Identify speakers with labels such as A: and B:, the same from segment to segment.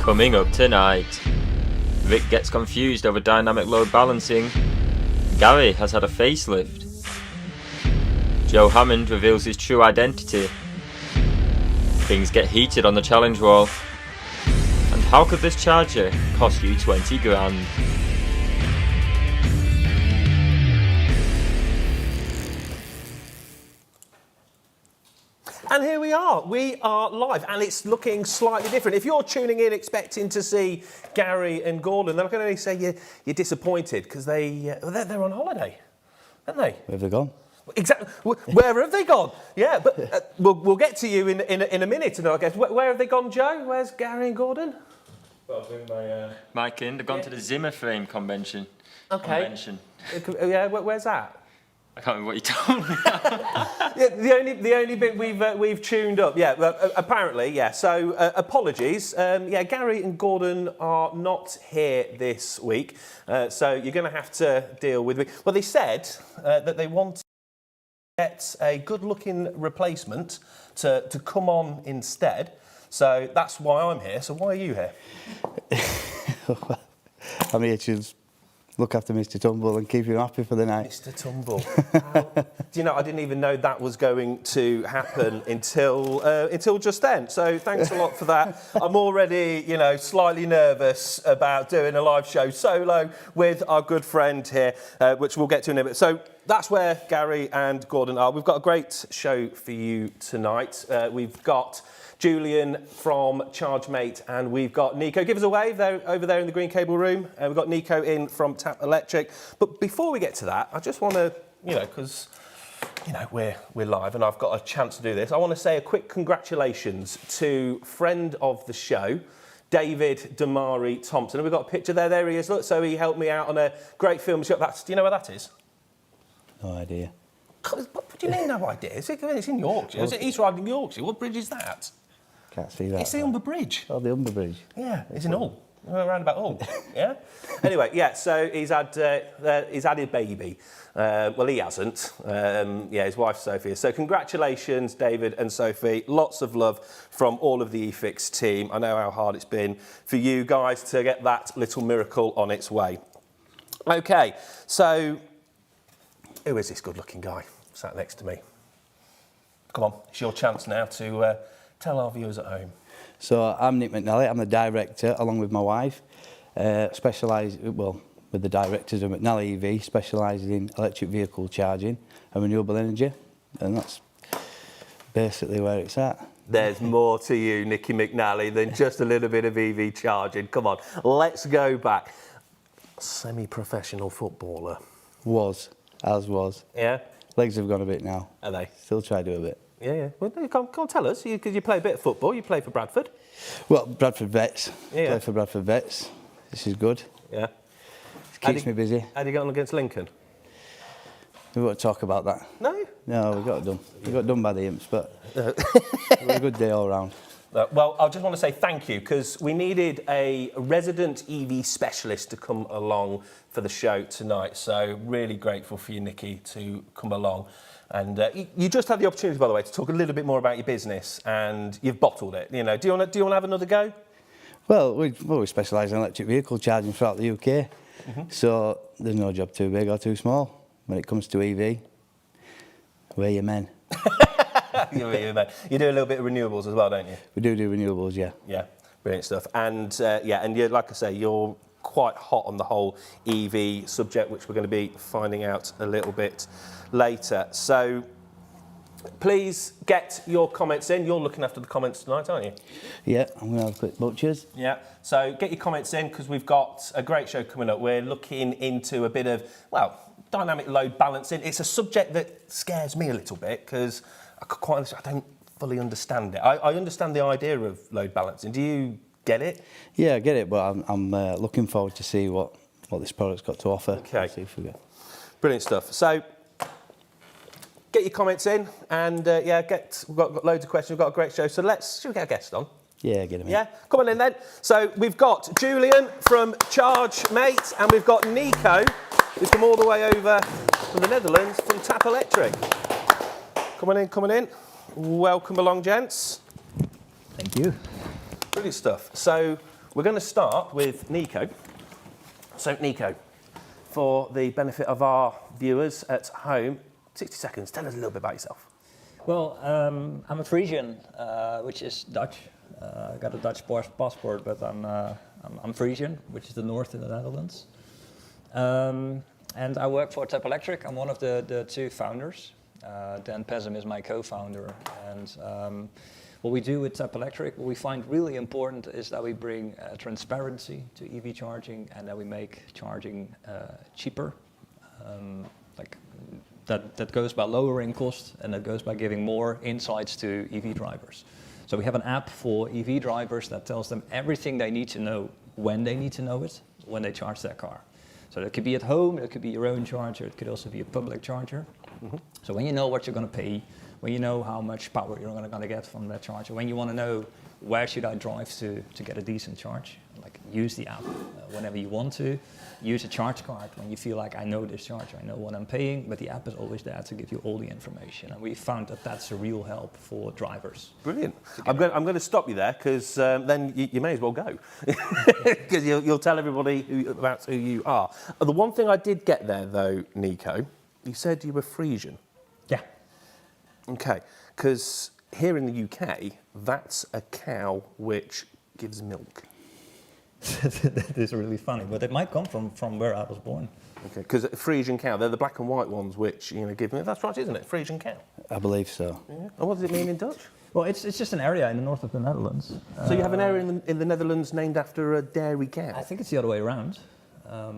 A: Coming up tonight, Vic gets confused over dynamic load balancing. Gary has had a facelift. Joe Hammond reveals his true identity. Things get heated on the challenge wall. And how could this charger cost you 20 grand?
B: And here we are live, and it's looking slightly different. If you're tuning in expecting to see Gary and Gordon, then I can only say you're disappointed, because they're on holiday, aren't they?
C: Where have they gone?
B: Exactly. Where have they gone? Yeah, but we'll get to you in a minute, I guess. Where have they gone, Joe? Where's Gary and Gordon?
A: Well, I'll bring my mic in. They've gone to the Zimmer frame convention.
B: Okay. Yeah, where's that?
A: I can't remember what you told me.
B: Yeah, the only bit we've tuned up. Yeah, apparently, yeah. So apologies. Yeah, Gary and Gordon are not here this week, so you're going to have to deal with me. Well, they said that they want to get a good-looking replacement to come on instead. So that's why I'm here. So why are you here?
C: I'm here to look after Mr. Tumble and keep him happy for the night.
B: Mr. Tumble. Do you know, I didn't even know that was going to happen until just then. So thanks a lot for that. I'm already, slightly nervous about doing a live show solo with our good friend here, which we'll get to in a bit. So that's where Gary and Gordon are. We've got a great show for you tonight. We've got Julian from Chargepoint, and we've got Nico. Give us a wave over there in the green cable room. We've got Nico in from Tap Electric. But before we get to that, I just want to, because we're live and I've got a chance to do this, I want to say a quick congratulations to friend of the show, David Damari Thompson. And we've got a picture there. There he is. Look, so he helped me out on a great film shot. Do you know where that is?
C: No idea.
B: What do you mean, no idea? It's in Yorkshire. It's East Riding, Yorkshire. What bridge is that?
C: Can't see that.
B: It's the Humber Bridge.
C: Oh, the Humber Bridge.
B: Yeah, it's in Hull. Around about Hull. Yeah. Anyway, yeah. So he's had a baby. Well, he hasn't. Yeah, his wife Sophie. So congratulations, David and Sophie. Lots of love from all of the eFIXX team. I know how hard it's been for you guys to get that little miracle on its way. Okay. So who is this good-looking guy sat next to me? Come on, it's your chance now to tell our viewers at home.
C: So I'm Nick McNally. I'm the director, along with my wife. With the directors of McNally EV, specialising in electric vehicle charging and renewable energy. And that's basically where it's at.
B: There's more to you, Nicky McNally, than just a little bit of EV charging. Come on, let's go back. Semi-professional footballer.
C: Was.
B: Yeah?
C: Legs have gone a bit now.
B: Are they?
C: Still try to do a bit.
B: Yeah. Well, can't tell us, because you play a bit of football. You play for Bradford.
C: Well, Bradford Vets.
B: Yeah.
C: Play for Bradford Vets. This is good.
B: Yeah.
C: It keeps me busy.
B: How do you get on against Lincoln?
C: We won't talk about that.
B: No?
C: No, we got done. We got done by the imps, but it was a good day all round.
B: Well, I just want to say thank you, because we needed a resident EV specialist to come along for the show tonight. So really grateful for you, Nicky, to come along. And you just had the opportunity, by the way, to talk a little bit more about your business, and you've bottled it. Do you want to have another go?
C: Well, we specialise in electric vehicle charging throughout the UK. So there's no job too big or too small. When it comes to EV, we're your men.
B: You do a little bit of renewables as well, don't you?
C: We do renewables, yeah.
B: Yeah, brilliant stuff. And you're, like I say, you're quite hot on the whole EV subject, which we're going to be finding out a little bit later. So please get your comments in. You're looking after the comments tonight, aren't you?
C: Yeah, I'm going to have a quick butchers.
B: Yeah, so get your comments in, because we've got a great show coming up. We're looking into a bit of, dynamic load balancing. It's a subject that scares me a little bit, because I don't fully understand it. I understand the idea of load balancing. Do you get it?
C: Yeah, I get it, but I'm looking forward to see what this product's got to offer.
B: Okay.
C: See if we get.
B: Brilliant stuff. So get your comments in, and we've got loads of questions. We've got a great show. So should we get a guest on?
C: Yeah, get him in.
B: Yeah, come on in then. So we've got Julian from Chargepoint, and we've got Nico, who's come all the way over from the Netherlands from Tap Electric. Come on in. Welcome along, gents.
C: Thank you.
B: Brilliant stuff. So We're going to start with Nico. So, Nico, for the benefit of our viewers at home, 60 seconds, tell us a little bit about yourself.
D: Well, I'm a Frisian, which is Dutch. I got a Dutch passport, but I'm Frisian, which is the north in the Netherlands. And I work for Tap Electric. I'm one of the two founders. Dan Pesem is my co-founder. And what we do with Tap Electric, what we find really important is that we bring transparency to EV charging and that we make charging cheaper. That goes by lowering cost, and that goes by giving more insights to EV drivers. So we have an app for EV drivers that tells them everything they need to know when they need to know it, when they charge their car. So it could be at home, it could be your own charger, it could also be a public charger. Mm-hmm. So when you know what you're going to pay, when you know how much power you're going to get from that charger, when you want to know where should I drive to get a decent charge, like use the app whenever you want to. Use a charge card when you feel like I know this charger, I know what I'm paying, but the app is always there to give you all the information. And we found that that's a real help for drivers.
B: Brilliant. I'm going to stop you there because then you may as well go because you'll tell everybody about who you are. The one thing I did get there though, Nico, you said you were Frisian.
D: Yeah.
B: Okay, because here in the UK, that's a cow which gives milk.
D: That is really funny, but it might come from where I was born.
B: Okay, because Frisian cow, they're the black and white ones which, give milk. That's right, isn't it? Frisian cow.
C: I believe so.
B: Yeah. And what does it mean in Dutch?
D: Well, it's just an area in the north of the Netherlands.
B: So you have an area in the Netherlands named after a dairy cow?
D: I think it's the other way around.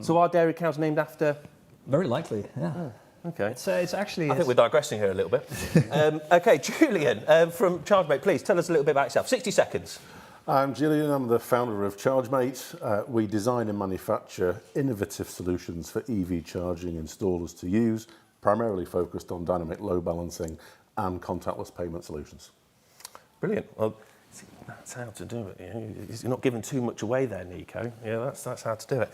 B: So are dairy cows named after?
D: Very likely, yeah.
B: Oh. Okay.
D: It's actually...
B: I think we're digressing here a little bit. Okay, Julian from Chargepoint, please tell us a little bit about yourself. 60 seconds.
E: I'm Julian, I'm the founder of Chargemate. We design and manufacture innovative solutions for EV charging installers to use, primarily focused on dynamic load balancing and contactless payment solutions.
B: Brilliant. Well, that's how to do it. You're not giving too much away there, Nico. Yeah, that's how to do it.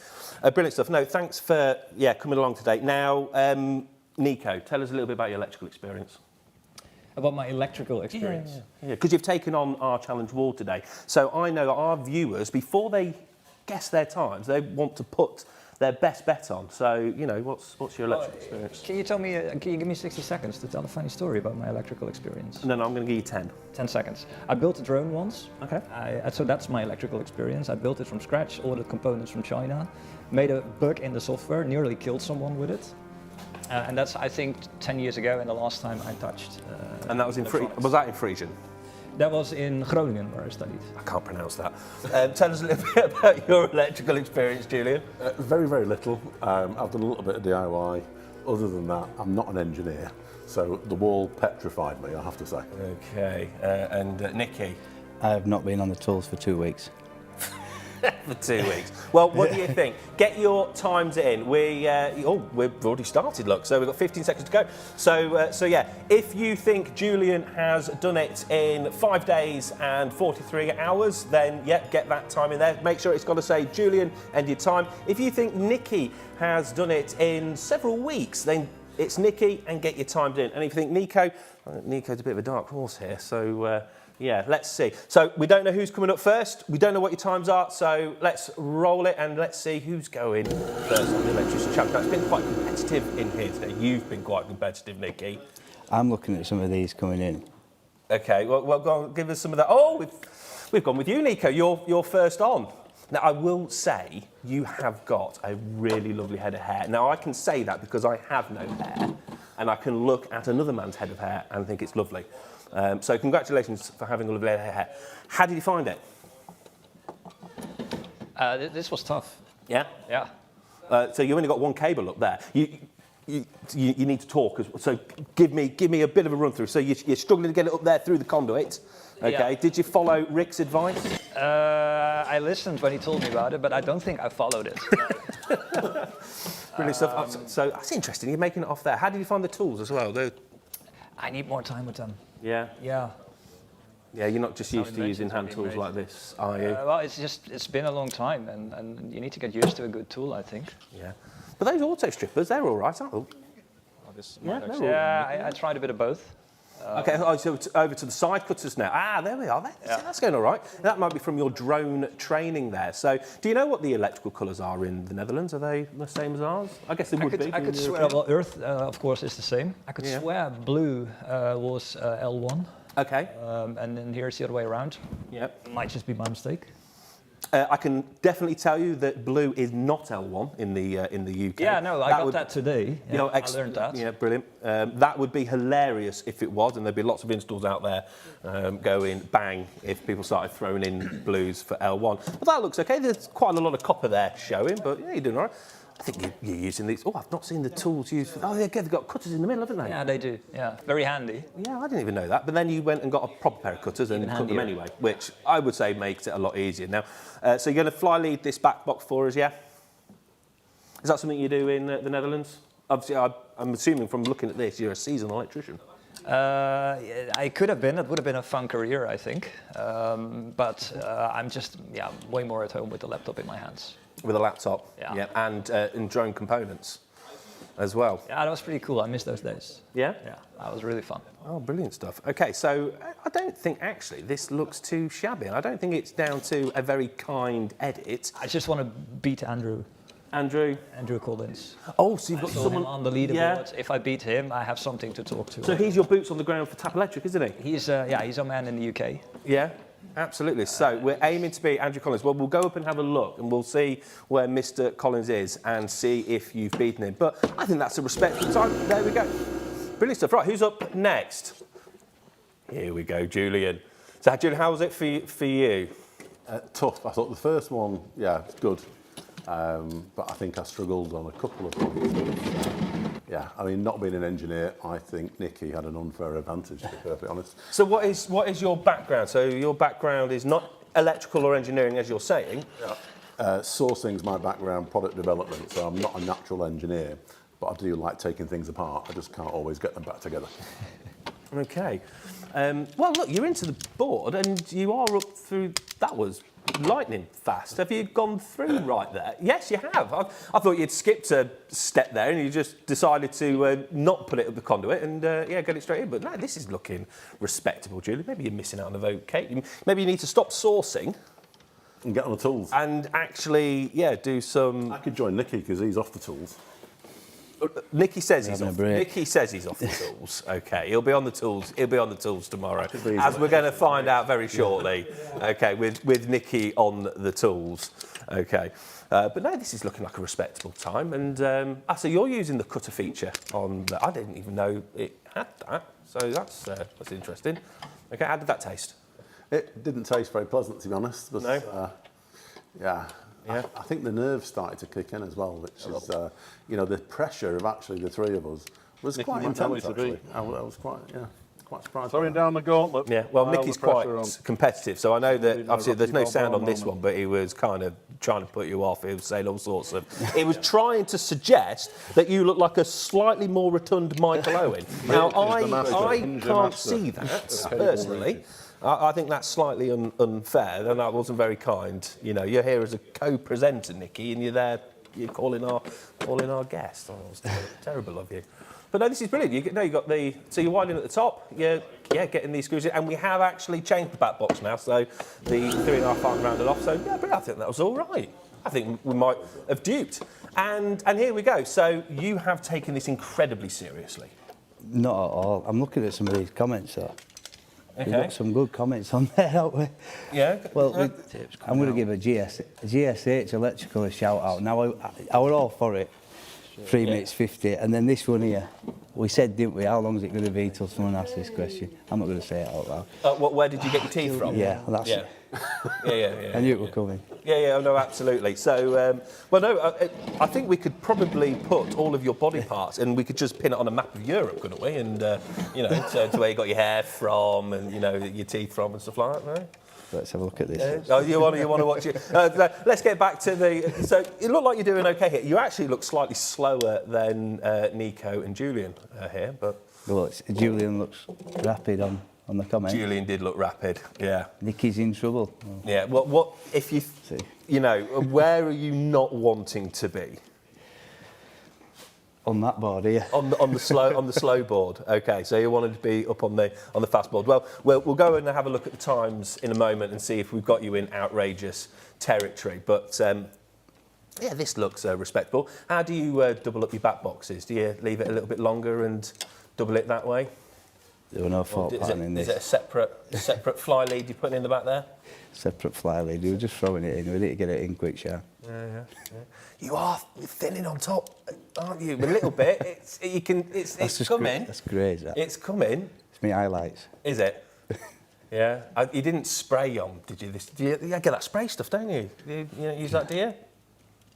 B: Brilliant stuff. No, thanks for coming along today. Now, Nico, tell us a little bit about your electrical experience.
D: About my electrical experience?
B: Yeah, because you've taken on our challenge wall today. So I know that our viewers, before they guess their times, they want to put their best bet on. So, what's your electrical experience?
D: Can you give me 60 seconds to tell a funny story about my electrical experience?
B: No, I'm going to give you 10.
D: 10 seconds. I built a drone once.
B: Okay.
D: So that's my electrical experience. I built it from scratch, ordered components from China, made a bug in the software, nearly killed someone with it. And that's, I think, 10 years ago, and the last time I touched.
B: And that was was that in Frisian?
D: That was in Groningen, where I studied.
B: I can't pronounce that. Tell us a little bit about your electrical experience, Julian.
E: Very, very little. I've done a little bit of DIY. Other than that, I'm not an engineer, so the wall petrified me, I have to say.
B: Okay, and Nikki?
C: I have not been on the tools for 2 weeks.
B: For 2 weeks. Well, what do you think? Get your times in. We've already started, look, so we've got 15 seconds to go. So yeah, if you think Julian has done it in 5 days and 43 hours, then get that time in there. Make sure it's got to say Julian and your time. If you think Nikki has done it in several weeks, then it's Nikki and get your time in. And if you think Nico's a bit of a dark horse here, so let's see. So we don't know who's coming up first. We don't know what your times are. So let's roll it and let's see who's going first on the Electricians Challenge. It's been quite competitive in here today. You've been quite competitive, Nikki.
C: I'm looking at some of these coming in.
B: Okay, well go on, give us some of that. Oh, we've gone with you, Nico. You're first on. Now, I will say you have got a really lovely head of hair. Now, I can say that because I have no hair, and I can look at another man's head of hair and think it's lovely. So congratulations for having a lovely head of hair. How did you find it?
D: This was tough.
B: Yeah?
D: Yeah.
B: So you only got one cable up there. You need to talk. So give me a bit of a run through. So you're struggling to get it up there through the conduit. Okay. Yeah. Did you follow Rick's advice?
D: I listened when he told me about it, but I don't think I followed it.
B: Brilliant stuff. So that's interesting. You're making it off there. How did you find the tools as well?
D: I need more time with them.
B: Yeah.
D: Yeah.
B: Yeah, you're not just used to using hand tools like this, are you?
D: Well, it's been a long time, and you need to get used to a good tool, I think.
B: Yeah. But those auto strippers, they're all right, aren't they?
D: Yeah, I tried a bit of both.
B: Okay, so it's over to the side cutters now. Ah, there we are. That's going all right. That might be from your drone training there. So, do you know what the electrical colours are in the Netherlands? Are they the same as ours? I guess they would be.
D: I could swear, well, Earth, of course, is the same. I could swear blue was L1.
B: Okay.
D: And then here's the other way around.
B: Yep.
D: Might just be my mistake.
B: I can definitely tell you that blue is not L1 in the UK.
D: Yeah, no, I got that today. Yeah, I learned that.
B: Yeah, brilliant. That would be hilarious if it was, and there'd be lots of installs out there going bang if people started throwing in blues for L1. But that looks okay. There's quite a lot of copper there showing, but yeah, you're doing all right. I think you're using these. Oh, I've not seen the tools used for. Oh, yeah, they've got cutters in the middle, haven't they?
D: Yeah, they do. Yeah, very handy.
B: Yeah, I didn't even know that. But then you went and got a proper pair of cutters and cut them anyway, which I would say makes it a lot easier. Now, so you're going to fly lead this back box for us, yeah? Is that something you do in the Netherlands? Obviously, I'm assuming from looking at this, you're a seasoned electrician.
D: I could have been. It would have been a fun career, I think. But I'm just, way more at home with the laptop in my hands.
B: With a laptop, and drone components as well.
D: Yeah, that was pretty cool. I miss those days.
B: Yeah?
D: Yeah, that was really fun.
B: Oh, brilliant stuff. Okay, so I don't think actually this looks too shabby. I don't think it's down to a very kind edit.
D: I just want to beat Andrew Collins.
B: Oh, so you've got someone
D: on the leaderboard. Yeah. If I beat him, I have something to talk to.
B: So he's your boots on the ground for Tap Electric, isn't he?
D: He's our man in the UK.
B: Yeah. Absolutely. So we're aiming to beat Andrew Collins. Well, we'll go up and have a look and we'll see where Mr. Collins is and see if you've beaten him. But I think that's a respectful time. There we go. Brilliant stuff. Right, who's up next? Here we go, Julian. So, Julian, how was it for you?
E: Tough. I thought the first one, it's good. But I think I struggled on a couple of points. Yeah, I mean, not being an engineer, I think Nicky had an unfair advantage, to be perfectly honest.
B: So what is your background? So your background is not electrical or engineering, as you're saying?
E: Sourcing's my background, product development, so I'm not a natural engineer, but I do like taking things apart. I just can't always get them back together.
B: Okay. Well, look, you're into the board and you are up through... That was lightning fast. Have you gone through right there? Yes, you have. I thought you'd skipped a step there and you just decided to not put it up the conduit and, get it straight in. But no, this is looking respectable, Julie. Maybe you're missing out on a vote, Kate. Maybe you need to stop sourcing.
E: And get on the tools.
B: And actually, do some...
E: I could join Nicky because he's off the tools.
B: Nicky says he's off. Nicky says he's off the tools. Okay, he'll be on the tools. He'll be on the tools tomorrow, as we're going to find out very shortly. Okay, with Nicky on the tools. Okay, but no, this is looking like a respectable time. And so you're using the cutter feature on. I didn't even know it had that. So that's interesting. Okay, how did that taste?
E: It didn't taste very pleasant, to be honest. But,
B: no.
E: Yeah. I think the nerves started to kick in as well, which is, the pressure of actually the three of us was quite intense, actually. I was quite surprised.
F: Throwing down the gauntlet.
B: Yeah, well, Nicky's quite competitive, so I know that obviously there's no sound on this one, but he was kind of trying to put you off. He was saying all sorts of... He was trying to suggest that you look like a slightly more rotund Michael Owen. Now, I can't see that, personally. I think that's slightly unfair, and that wasn't very kind. You know, you're here as a co-presenter, Nicky, and you're calling our guest. Oh, it was terrible of you. But no, this is brilliant. You got so you're winding at the top. You're getting these screws in, and we have actually changed the back box now, so the 3.5 aren't rounded off. So but I think that was all right. I think we might have duped. And here we go. So you have taken this incredibly seriously.
C: Not at all. I'm looking at some of these comments, though.
B: Okay.
C: We've got some good comments on there, haven't we?
B: Yeah.
C: Well, I'm going to give a GSH Electrical a shout out. Now, I were all for it. 3 minutes 50, and then this one here. We said, didn't we? How long is it going to be till someone asks this question? I'm not going to say it out loud.
B: Where did you get your teeth from?
C: Yeah, that's it.
B: Yeah.
C: I knew it was coming.
B: Yeah, no, absolutely. So, I think we could probably put all of your body parts, and we could just pin it on a map of Europe, couldn't we? And to where you got your hair from, and your teeth from, and stuff like that. No?
C: Let's have a look at this.
B: Oh, you want to watch it? Let's get back to the. So it looked like you're doing okay here. You actually look slightly slower than Nico and Julian here, but.
C: Well, Julian looks rapid on the comment.
B: Julian did look rapid. Yeah.
C: Nicky's in trouble. Oh.
B: Yeah. What if you? Where are you not wanting to be?
C: On that board here.
B: On the slow board. Okay, so you wanted to be up on the fast board. Well, we'll go and have a look at the times in a moment and see if we've got you in outrageous territory. But yeah, this looks respectable. How do you double up your back boxes? Do you leave it a little bit longer and double it that way?
C: There were no fault pattern in this.
B: Is it a separate fly lead you're putting in the back there?
C: Separate fly lead. We were just throwing it in. We need to get it in quick, Sha.
B: Yeah. You are thinning on top, aren't you? A little bit. It's coming.
C: That's great. That.
B: It's coming.
C: It's me highlights.
B: Is it? Yeah. You didn't spray on, did you? You get that spray stuff, don't you? You don't use that, do you?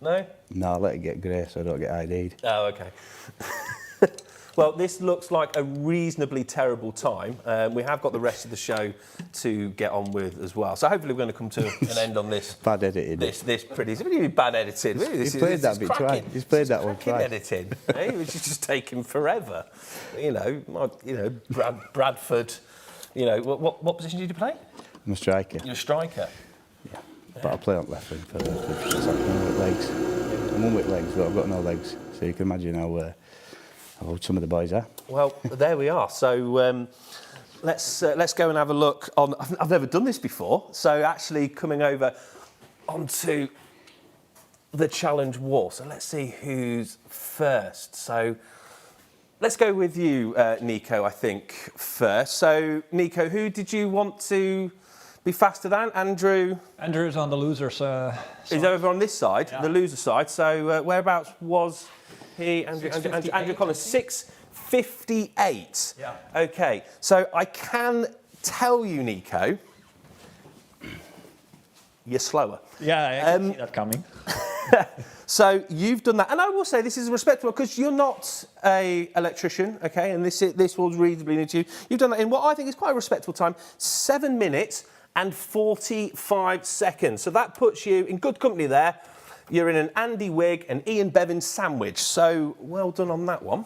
B: No?
C: No, I let it get grey so I don't get ID'd.
B: Oh, okay. Well, this looks like a reasonably terrible time. We have got the rest of the show to get on with as well. So hopefully we're going to come to an end on this.
C: Bad edited.
B: This pretty... What do you mean bad edited?
C: He's played that bit twice. He's played that one twice.
B: Editing. Which is just taking forever. Bradford. What position did you play?
C: I'm a striker.
B: You're a striker.
C: Yeah. But I play on left wing first. I'm with legs. I'm one with legs, but I've got no legs. So you can imagine how old some of the boys are.
B: Well, there we are. So let's go and have a look on. I've never done this before. So actually coming over onto the challenge wall. So let's see who's first. So let's go with you, Nico, I think, first. So, Nico, who did you want to be faster than? Andrew?
D: Andrew's on the loser's side.
B: He's over on this side,
D: Yeah.
B: the loser side. So whereabouts was he? Andrew Collins, 6:58.
D: Yeah.
B: Okay, so I can tell you, Nico, you're slower.
D: Yeah, I can see that coming.
B: So you've done that, and I will say this is respectable because you're not a electrician, okay? And this was reasonably new to you. You've done that in what I think is quite a respectable time, 7 minutes and 45 seconds. So that puts you in good company there. You're in an Andy Wigg and Ian Bevan sandwich. So well done on that one.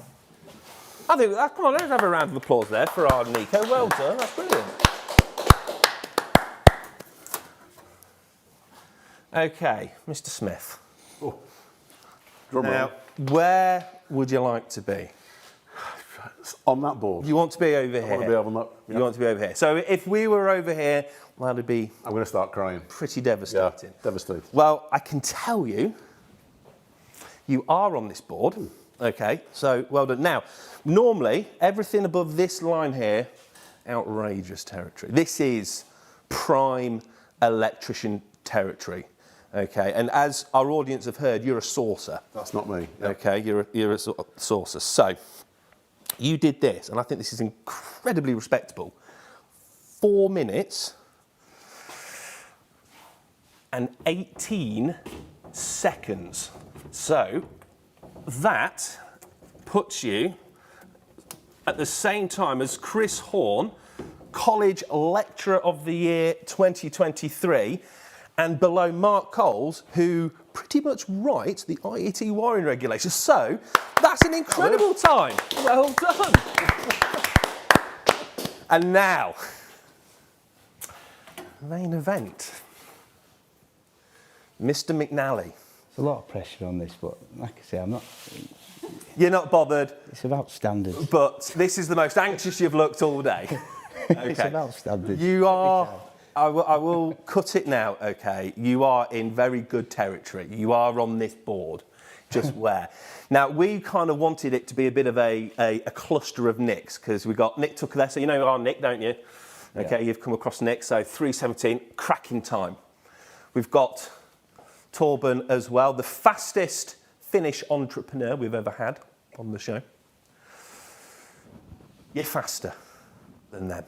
B: I think come on, let's have a round of applause there for our Nico. Well done, that's brilliant. Okay, Mr. Smith.
E: Oh.
B: Now, where would you like to be?
E: On that board.
B: You want to be over here?
E: I want to be on that.
B: You want to be over here. So if we were over here, well, that'd be
E: I'm going to start crying.
B: pretty devastating.
E: Yeah, devastating.
B: Well, I can tell you, you are on this board. Okay, so well done. Now, normally, everything above this line here, outrageous territory. This is prime electrician territory. Okay, and as our audience have heard, you're a saucer.
E: That's not me. Yep.
B: Okay, you're a saucer. So, you did this, and I think this is incredibly respectable. 4 minutes and 18 seconds. So, that puts you at the same time as Chris Horn, College Lecturer of the Year 2023, and below Mark Coles, who pretty much writes the IET wiring regulations. So, that's an incredible time. Well done. And now, main event. Mr. McNally.
C: There's a lot of pressure on this, but like I say, I'm not...
B: You're not bothered.
C: It's about standards.
B: But this is the most anxious you've looked all day. Okay.
C: It's about standards.
B: You are... I will cut it now, okay? You are in very good territory. You are on this board. Just where? Now, we kind of wanted it to be a bit of a cluster of Nicks, because we've got Nick Tucker there. So you know our Nick, don't you? Okay, yeah. You've come across Nick. So 3:17, cracking time. We've got Torben as well, the fastest Finnish entrepreneur we've ever had on the show. You're faster than them.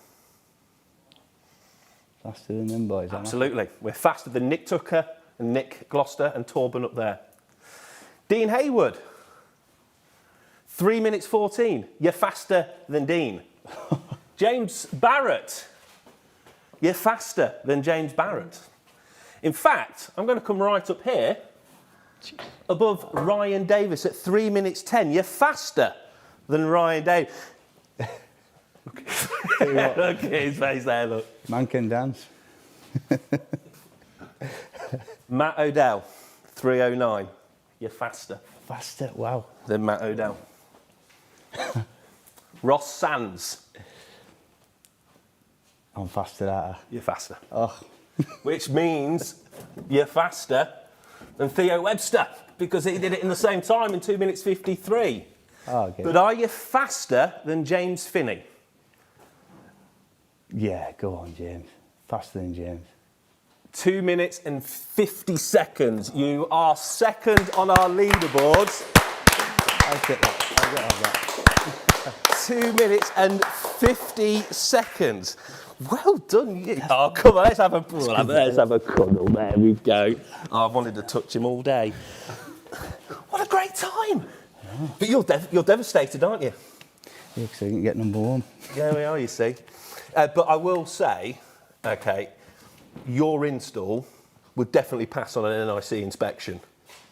C: Faster than them boys, aren't
B: Absolutely. We're faster than Nick Tucker and Nick Gloucester and Torben up there. Dean Haywood, 3 minutes 14. You're faster than Dean. James Barrett, you're faster than James Barrett. In fact, I'm going to come right up here, above Ryan Davis at 3 minutes 10. You're faster than Ryan Davis. Look at his face there, look.
C: Man can dance.
B: Matt Odell, 3:09. You're faster
C: Faster, wow.
B: than Matt Odell. Ross Sands.
C: I'm faster, aren't I?
B: You're faster.
C: Oh,
B: Which means you're faster than Theo Webster, because he did it in the same time in 2 minutes 53.
C: oh okay.
B: But are you faster than James Finney?
C: Yeah, go on, James. Faster than James.
B: 2 minutes and 50 seconds. You are second on our leaderboards.
C: I'll get that. I'll get that.
B: 2 minutes and 50 seconds. Well done, you. Oh, come on, let's have a cuddle. There we go. Oh, I've wanted to touch him all day. What a great time. Yeah. But you're devastated, aren't you?
C: Yeah, because I didn't get number 1.
B: Yeah, we are, you see. But I will say, okay, your install would definitely pass on an NIC inspection.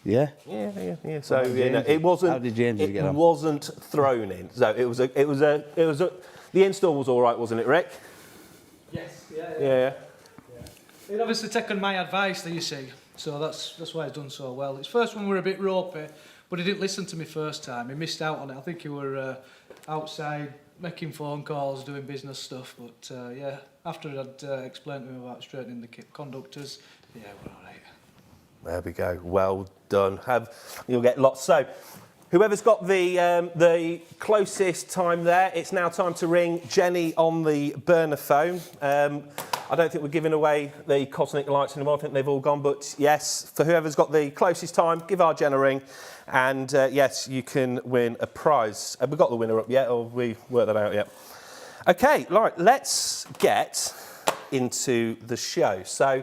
C: Yeah?
B: Yeah. So you know, it wasn't.
C: How did James get on?
B: It wasn't thrown in. So it was a. The install was all right, wasn't it, Rick?
F: Yes,
B: Yeah.
F: He'd obviously taken my advice, there you see, so that's why he's done so well. His first one were a bit ropey, but he didn't listen to me first time. He missed out on it. I think he were outside making phone calls, doing business stuff, but yeah, after I'd explained to him about straightening the conductors, yeah, we're all right.
B: There we go. Well done. You'll get lots. So, whoever's got the closest time there, it's now time to ring Jenny on the burner phone. I don't think we're giving away the cosmic lights anymore. I think they've all gone. But yes, for whoever's got the closest time, give our Jen a ring. And yes, you can win a prize. Have we got the winner up yet, or have we worked that out yet? Okay, right, let's get into the show. So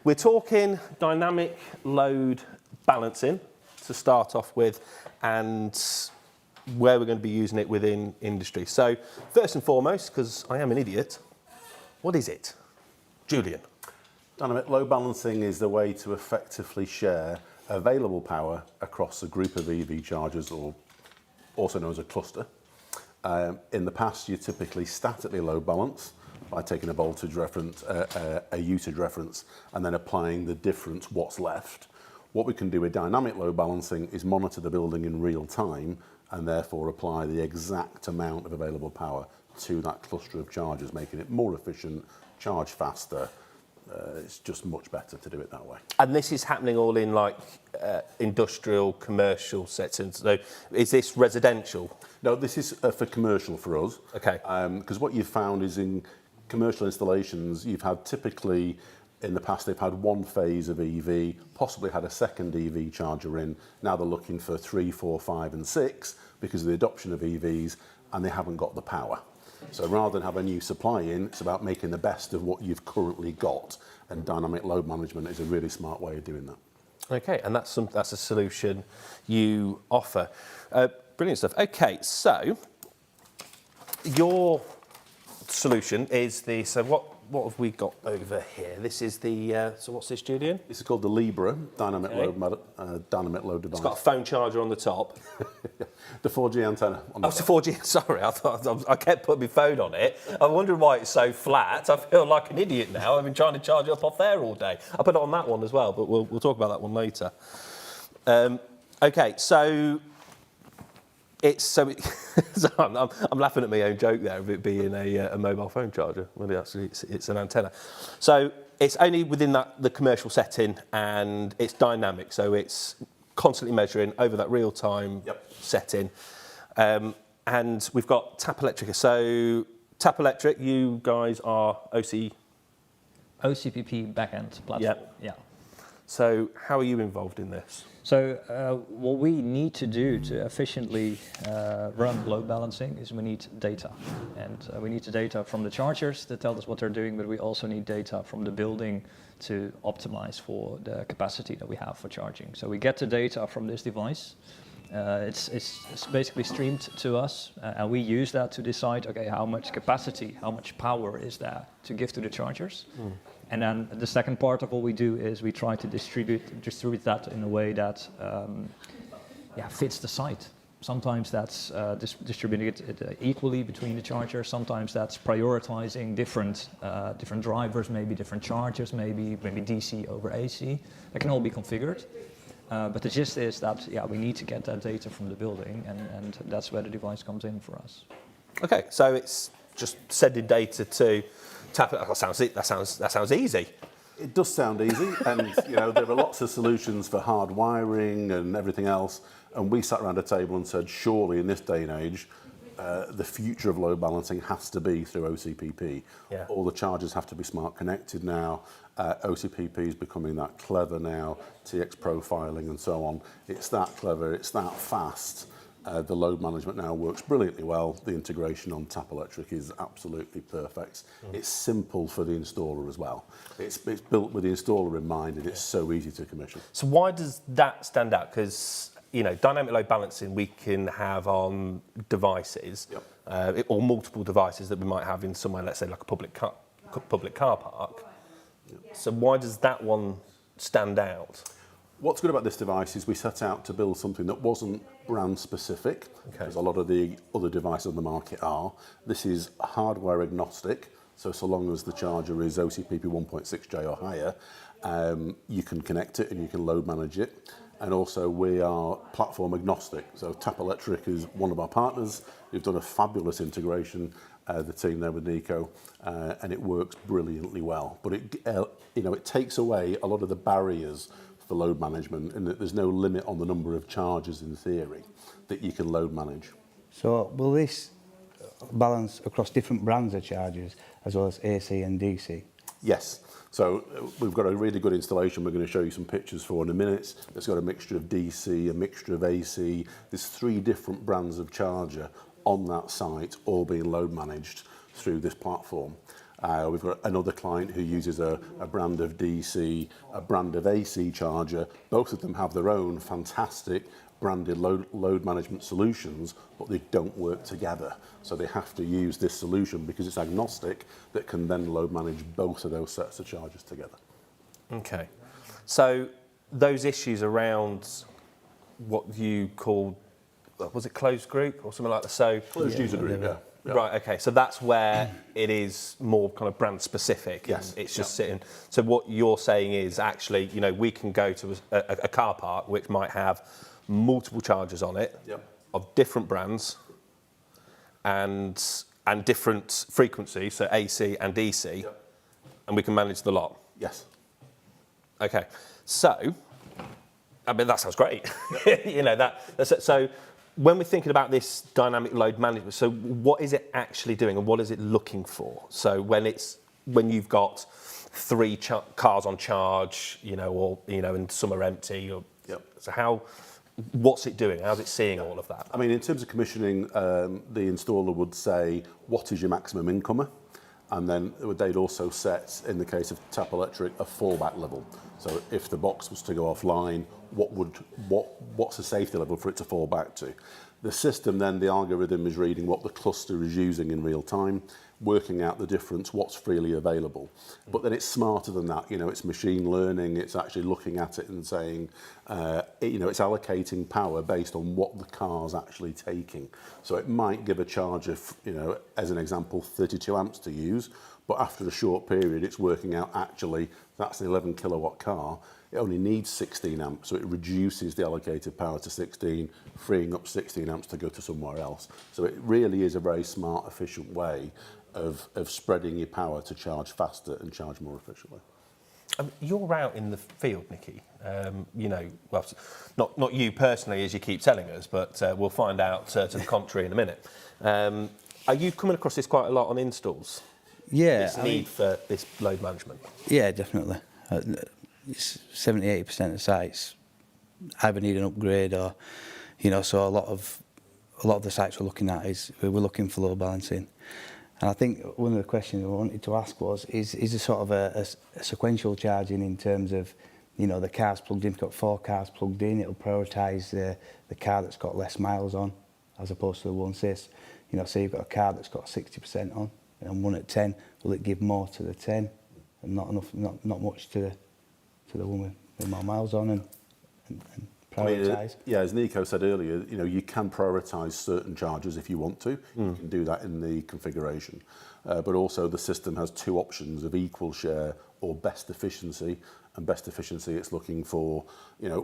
B: we're talking dynamic load balancing to start off with, and where we're going to be using it within industry. So first and foremost, because I am an idiot, what is it? Julian.
E: Dynamic load balancing is the way to effectively share available power across a group of EV chargers, or also known as a cluster. In the past, you typically statically load balance by taking a voltage reference, a usage reference, and then applying the difference, what's left. What we can do with dynamic load balancing is monitor the building in real time and therefore apply the exact amount of available power to that cluster of chargers, making it more efficient, charge faster. It's just much better to do it that way.
B: And this is happening all in like industrial, commercial settings. So is this residential?
E: No, this is for commercial for us.
B: Okay.
E: Because what you've found is in commercial installations, you've had typically, in the past, they've had one phase of EV, possibly had a second EV charger in. Now they're looking for 3, 4, 5 and 6 because of the adoption of EVs, and they haven't got the power. So rather than have a new supply in, it's about making the best of what you've currently got, and dynamic load management is a really smart way of doing that.
B: Okay, and that's a solution you offer. Brilliant stuff. Okay, so your solution is the, so what have we got over here? This is the, so what's this, Julian?
E: This is called the Libra dynamic load device.
B: It's got a phone charger on the top.
E: The 4G antenna. On the
B: It's a 4G, sorry, I kept putting my phone on it. I wondered why it's so flat. I feel like an idiot now. I've been trying to charge it up off there all day. I put it on that one as well, but we'll talk about that one later. Okay, so I'm laughing at my own joke there of it being a mobile phone charger. Well, actually, it's an antenna. So it's only within the commercial setting, and it's dynamic. So it's constantly measuring over that real-time setting. And we've got Tap Electric. So Tap Electric, you guys are OCPP
D: backend platform.
B: Yep.
D: Yeah.
B: So how are you involved in this?
D: So what we need to do to efficiently run load balancing is we need data. And we need the data from the chargers that tell us what they're doing, but we also need data from the building to optimize for the capacity that we have for charging. So we get the data from this device. It's basically streamed to us, and we use that to decide, okay, how much capacity, how much power is there to give to the chargers. And then the second part of what we do is we try to distribute that in a way that fits the site. Sometimes that's distributing it equally between the chargers. Sometimes that's prioritizing different drivers, maybe different chargers, maybe DC over AC. That can all be configured. But the gist is that, yeah, we need to get that data from the building, and that's where the device comes in for us.
B: Okay, so it's just sending data to tap. That sounds easy.
E: It does sound easy, and there are lots of solutions for hard wiring and everything else. And we sat around a table and said, surely in this day and age, the future of load balancing has to be through OCPP.
B: Yeah.
E: All the chargers have to be smart connected now. OCPP is becoming that clever now, TX profiling and so on. It's that clever, it's that fast. The load management now works brilliantly well. The integration on Tap Electric is absolutely perfect. It's simple for the installer as well. It's built with the installer in mind, and it's so easy to commission.
B: So why does that stand out? Because dynamic load balancing we can have on devices, or multiple devices that we might have in somewhere, let's say like a public car park. So why does that one stand out?
E: What's good about this device is we set out to build something that wasn't brand specific, because a lot of the other devices on the market are. This is hardware agnostic, so long as the charger is OCPP 1.6J or higher, you can connect it and you can load manage it. And also we are platform agnostic, so Tap Electric is one of our partners. We've done a fabulous integration, the team there with Nico, and it works brilliantly well. But it takes away a lot of the barriers for load management, and that there's no limit on the number of chargers in theory that you can load manage.
C: So will this balance across different brands of chargers as well as AC and DC?
E: Yes. So we've got a really good installation we're going to show you some pictures for in a minute. It's got a mixture of DC, a mixture of AC. There's 3 different brands of charger on that site, all being load managed through this platform. We've got another client who uses a brand of DC, a brand of AC charger. Both of them have their own fantastic branded load management solutions, but they don't work together. So they have to use this solution because it's agnostic that can then load manage both of those sets of chargers together.
B: Okay. So those issues around what you called, was it closed group or something like that? So
E: Closed user group, yeah.
B: Right, okay, so that's where it is more kind of brand specific.
E: Yes.
B: It's just sitting. So what you're saying is actually, we can go to a car park which might have multiple chargers on it of different brands and different frequencies, so AC and DC, and we can manage the lot.
E: Yes.
B: Okay, so, I mean, that sounds great. So when we're thinking about this dynamic load management, so what is it actually doing and what is it looking for? So when you've got 3 cars on charge, and some are empty, so what's it doing? How's it seeing all of that?
E: I mean, in terms of commissioning, the installer would say, what is your maximum incomer? And then they'd also set, in the case of Tap Electric, a fallback level. So if the box was to go offline, what's the safety level for it to fall back to? The system then, the algorithm is reading what the cluster is using in real time, working out the difference, what's freely available. But then it's smarter than that, it's machine learning, it's actually looking at it and saying, it's allocating power based on what the car's actually taking. So it might give a charger, as an example, 32 amps to use, but after a short period, it's working out actually that's an 11 kilowatt car. It only needs 16 amps, so it reduces the allocated power to 16, freeing up 16 amps to go to somewhere else. So it really is a very smart, efficient way of spreading your power to charge faster and charge more efficiently.
B: You're out in the field, Nicky. Well, not you personally, as you keep telling us, but we'll find out to the contrary in a minute. Are you coming across this quite a lot on installs?
C: Yeah.
B: This need for this load management?
C: Yeah, definitely. 70-80% of sites either need an upgrade or, so a lot of the sites we're looking at we're looking for load balancing. And I think one of the questions I wanted to ask was, is there sort of a sequential charging in terms of, the car's plugged in, we've got 4 cars plugged in, it'll prioritise the car that's got less miles on, as opposed to the one sis. Say you've got a car that's got 60% on, and one at 10, will it give more to the 10 and not much to the one with more miles on and prioritise?
E: As Nico said earlier, you can prioritise certain chargers if you want to. You can do that in the configuration. But also the system has 2 options of equal share or best efficiency, and best efficiency. It's looking for,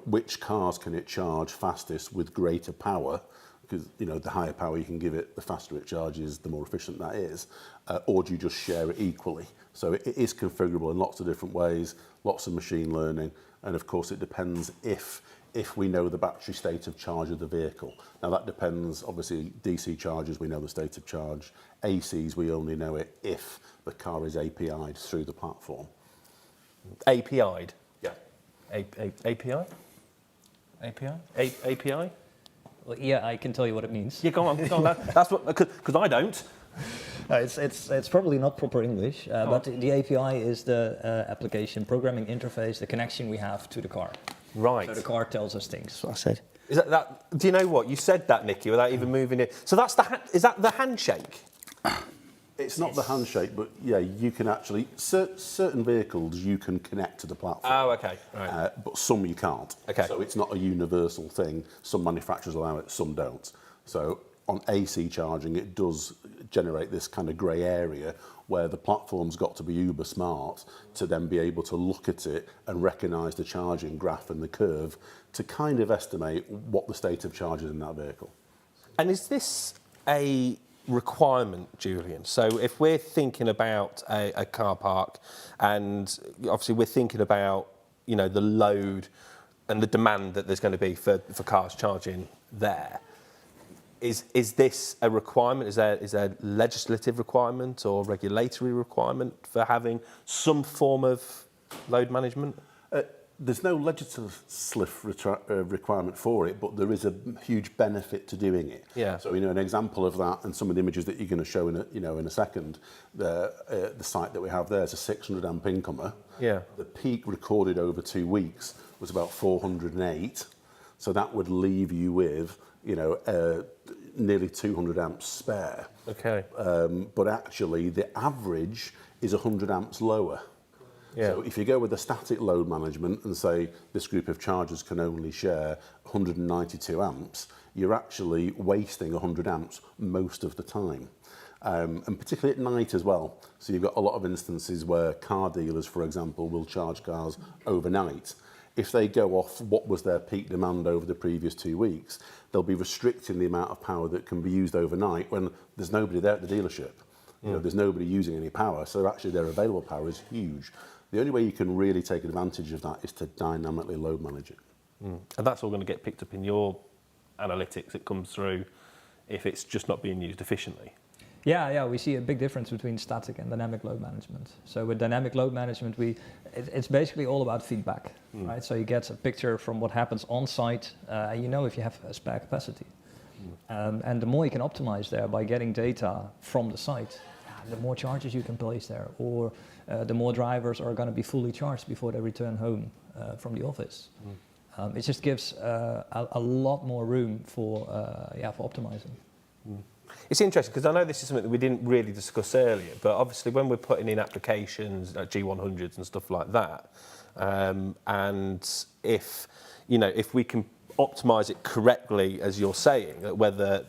E: which cars can it charge fastest with greater power, because, the higher power you can give it, the faster it charges, the more efficient that is, or do you just share it equally? So it is configurable in lots of different ways, lots of machine learning, and of course it depends if we know the battery state of charge of the vehicle. Now that depends, obviously DC chargers, we know the state of charge. ACs, we only know it if the car is API'd through the platform.
B: API'd?
E: Yeah.
B: API? API?
D: Well, yeah, I can tell you what it means.
B: Yeah, go on. That's what, because I don't.
D: It's probably not proper English, but the API is the application programming interface, the connection we have to the car.
B: Right.
D: So the car tells us things.
C: That's what I said.
B: Is that? Do you know what you said that, Nicky, without even moving it? So that's is that the handshake?
E: It's not the handshake, but yeah, you can actually, certain vehicles you can connect to the platform.
B: Oh, okay. Right.
E: But some you can't.
B: Okay.
E: So it's not a universal thing. Some manufacturers allow it, some don't. So on AC charging, it does generate this kind of grey area where the platform's got to be uber smart to then be able to look at it and recognise the charging graph and the curve to kind of estimate what the state of charge is in that vehicle.
B: And is this a requirement, Julian? So if we're thinking about a car park, and obviously we're thinking about, the load and the demand that there's going to be for cars charging there, is this a requirement? Is there legislative requirement or regulatory requirement for having some form of load management?
E: There's no legislative requirement for it, but there is a huge benefit to doing it.
B: Yeah.
E: So an example of that, and some of the images that you're going to show in a second, the site that we have there is a 600 amp incomer.
B: Yeah.
E: The peak recorded over 2 weeks was about 408, so that would leave you with nearly 200 amps spare.
B: Okay.
E: But actually, the average is 100 amps lower.
B: Yeah.
E: So if you go with the static load management and say this group of chargers can only share 192 amps, you're actually wasting 100 amps most of the time. And particularly at night as well. So you've got a lot of instances where car dealers, for example, will charge cars overnight. If they go off what was their peak demand over the previous 2 weeks, they'll be restricting the amount of power that can be used overnight when there's nobody there at the dealership. There's nobody using any power, so actually their available power is huge. The only way you can really take advantage of that is to dynamically load manage it.
B: And that's all going to get picked up in your analytics that comes through if it's just not being used efficiently.
D: Yeah, we see a big difference between static and dynamic load management. So with dynamic load management, it's basically all about feedback, right? So you get a picture from what happens on site, and if you have a spare capacity. And the more you can optimize there by getting data from the site, the more charges you can place there, or the more drivers are going to be fully charged before they return home from the office. It just gives a lot more room for optimizing.
B: It's interesting because I know this is something that we didn't really discuss earlier, but obviously when we're putting in applications like G100s and stuff like that, and if we can optimize it correctly, as you're saying, whether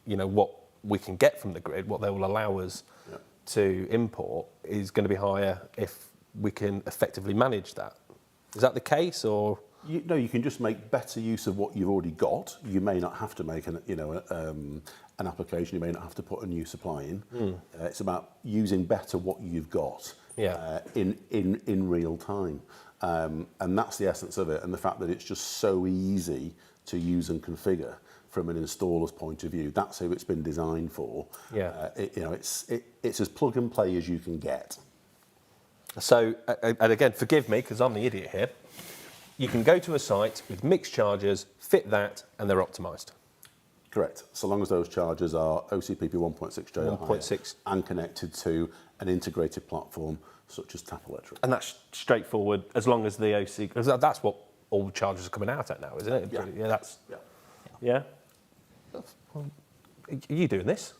B: what we can get from the grid, what they will allow us to import, is going to be higher if we can effectively manage that. Is that the case, or?
E: You can just make better use of what you've already got. You may not have to make an application. You may not have to put a new supply in. It's about using better what you've got in real time, and that's the essence of it. And the fact that it's just so easy to use and configure from an installer's point of view. That's who it's been designed for.
B: Yeah.
E: It's as plug and play as you can get.
B: So, and again, forgive me because I'm the idiot here. You can go to a site with mixed chargers, fit that, and they're optimised.
E: Correct. So long as those chargers are OCPP 1.6J or
B: 1.6
E: and connected to an integrated platform such as Tap Electric.
B: And that's straightforward as long as the OC, because that's what all chargers are coming out at now, isn't it?
E: Yeah.
B: Yeah. Are you doing this?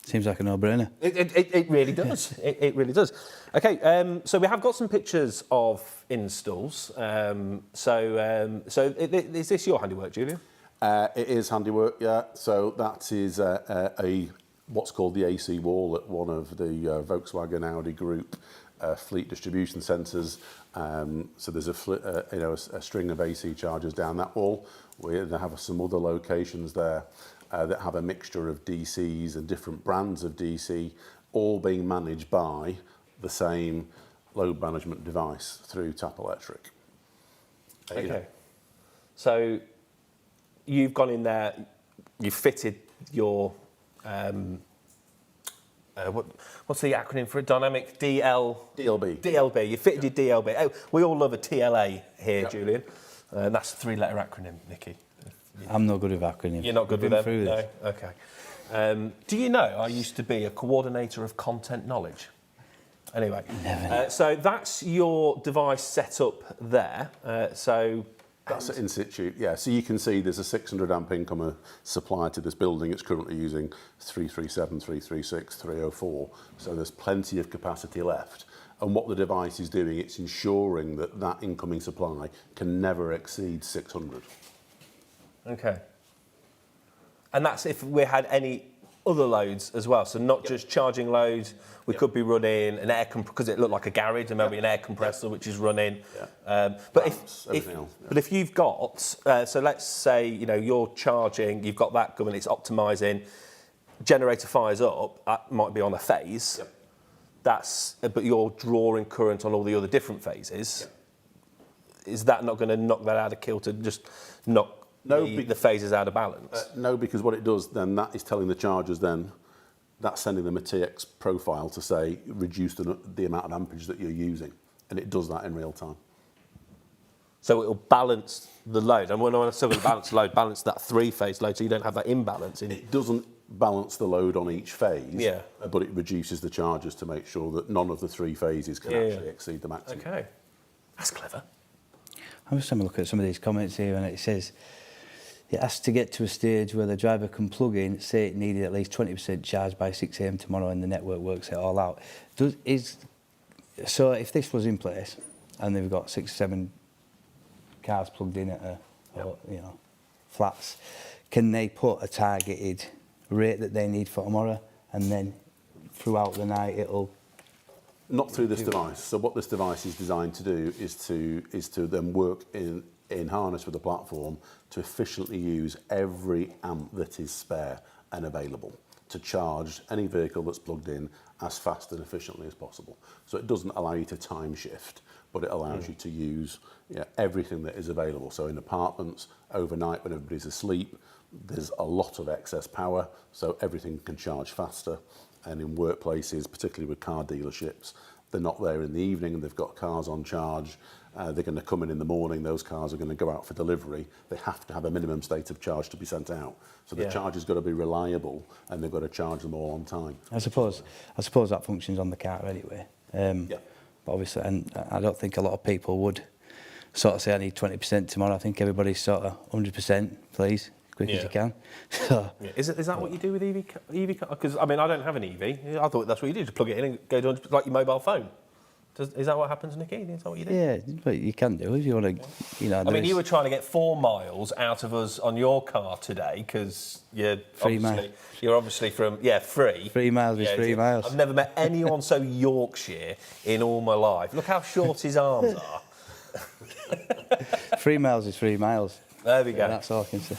C: Seems like a no-brainer.
B: It really does. It really does. Okay, so we have got some pictures of installs. So is this your handiwork, Julian?
E: It is handiwork, yeah. So that is a what's called the AC wall at one of the Volkswagen Audi Group fleet distribution centres. So there's a string of AC chargers down that wall. We have some other locations there that have a mixture of DCs and different brands of DC, all being managed by the same load management device through Tap Electric.
B: Okay. So you've gone in there, you've fitted your what's the acronym for it? Dynamic
E: DLB.
B: DLB. You fitted your DLB. Oh, we all love a TLA here, Julian. That's a three-letter acronym, Nicky.
C: I'm not good with acronyms.
B: You're not good
C: We've
B: with
C: been
B: them?
C: through this.
B: No? Okay. Do you know I used to be a coordinator of content knowledge? Anyway, so that's your device set up there.
E: That's in situ, yeah. So you can see there's a 600 amp income supply to this building. It's currently using 337, 336, 304. So there's plenty of capacity left. And what the device is doing, it's ensuring that that incoming supply can never exceed 600.
B: Okay. And that's if we had any other loads as well. So not just charging loads, we could be running an air compressor, because it looked like a garage, and maybe an air compressor which is running. But if you've got, so let's say, you know, you're charging, you've got that going, it's optimising, generator fires up, that might be on a phase. But you're drawing current on all the other different phases. Is that not going to knock that out of kilter, just knock the phases out of balance?
E: No, because what it does then, that is telling the chargers then, that's sending them a TX profile to say, reduce the amount of ampage that you're using. And it does that in real time.
B: So it'll balance the load. And when I say balance the load, balance that three-phase load, so you don't have that imbalance.
E: It doesn't balance the load on each phase,
B: Yeah.
E: but it reduces the charges to make sure that none of the three phases can actually exceed the maximum.
B: Okay. That's clever.
C: I'm just having a look at some of these comments here, and it says, it has to get to a stage where the driver can plug in, say it needed at least 20% charge by 6 AM tomorrow, and the network works it all out. So if this was in place, and they've got 6 or 7 cars plugged in at flats, can they put a targeted rate that they need for tomorrow, and then throughout the night it'll...
E: Not through this device. So what this device is designed to do is to then work in harness with the platform to efficiently use every amp that is spare and available to charge any vehicle that's plugged in as fast and efficiently as possible. So it doesn't allow you to time shift, but it allows you to use everything that is available. So in apartments, overnight when everybody's asleep, there's a lot of excess power, so everything can charge faster. And in workplaces, particularly with car dealerships, they're not there in the evening and they've got cars on charge. They're going to come in the morning, those cars are going to go out for delivery. They have to have a minimum state of charge to be sent out. So the charge has got to be reliable and they've got to charge them all on time.
C: I suppose that functions on the car anyway. But obviously, and I don't think a lot of people would sort of say I need 20% tomorrow. I think everybody's sort of 100%, please, as quick as you can. So,
B: Is that what you do with EV? Because, I mean, I don't have an EV. I thought that's what you do, just plug it in and go to like your mobile phone. Is that what happens, Nicky? Is that what you do?
C: yeah, but you can do if you want to,
B: I mean, you were trying to get 4 miles out of us on your car today because you're obviously from free.
C: 3 miles is 3 miles.
B: I've never met anyone so Yorkshire in all my life. Look how short his arms are.
C: 3 miles is 3 miles.
B: There we go.
C: That's all I can say.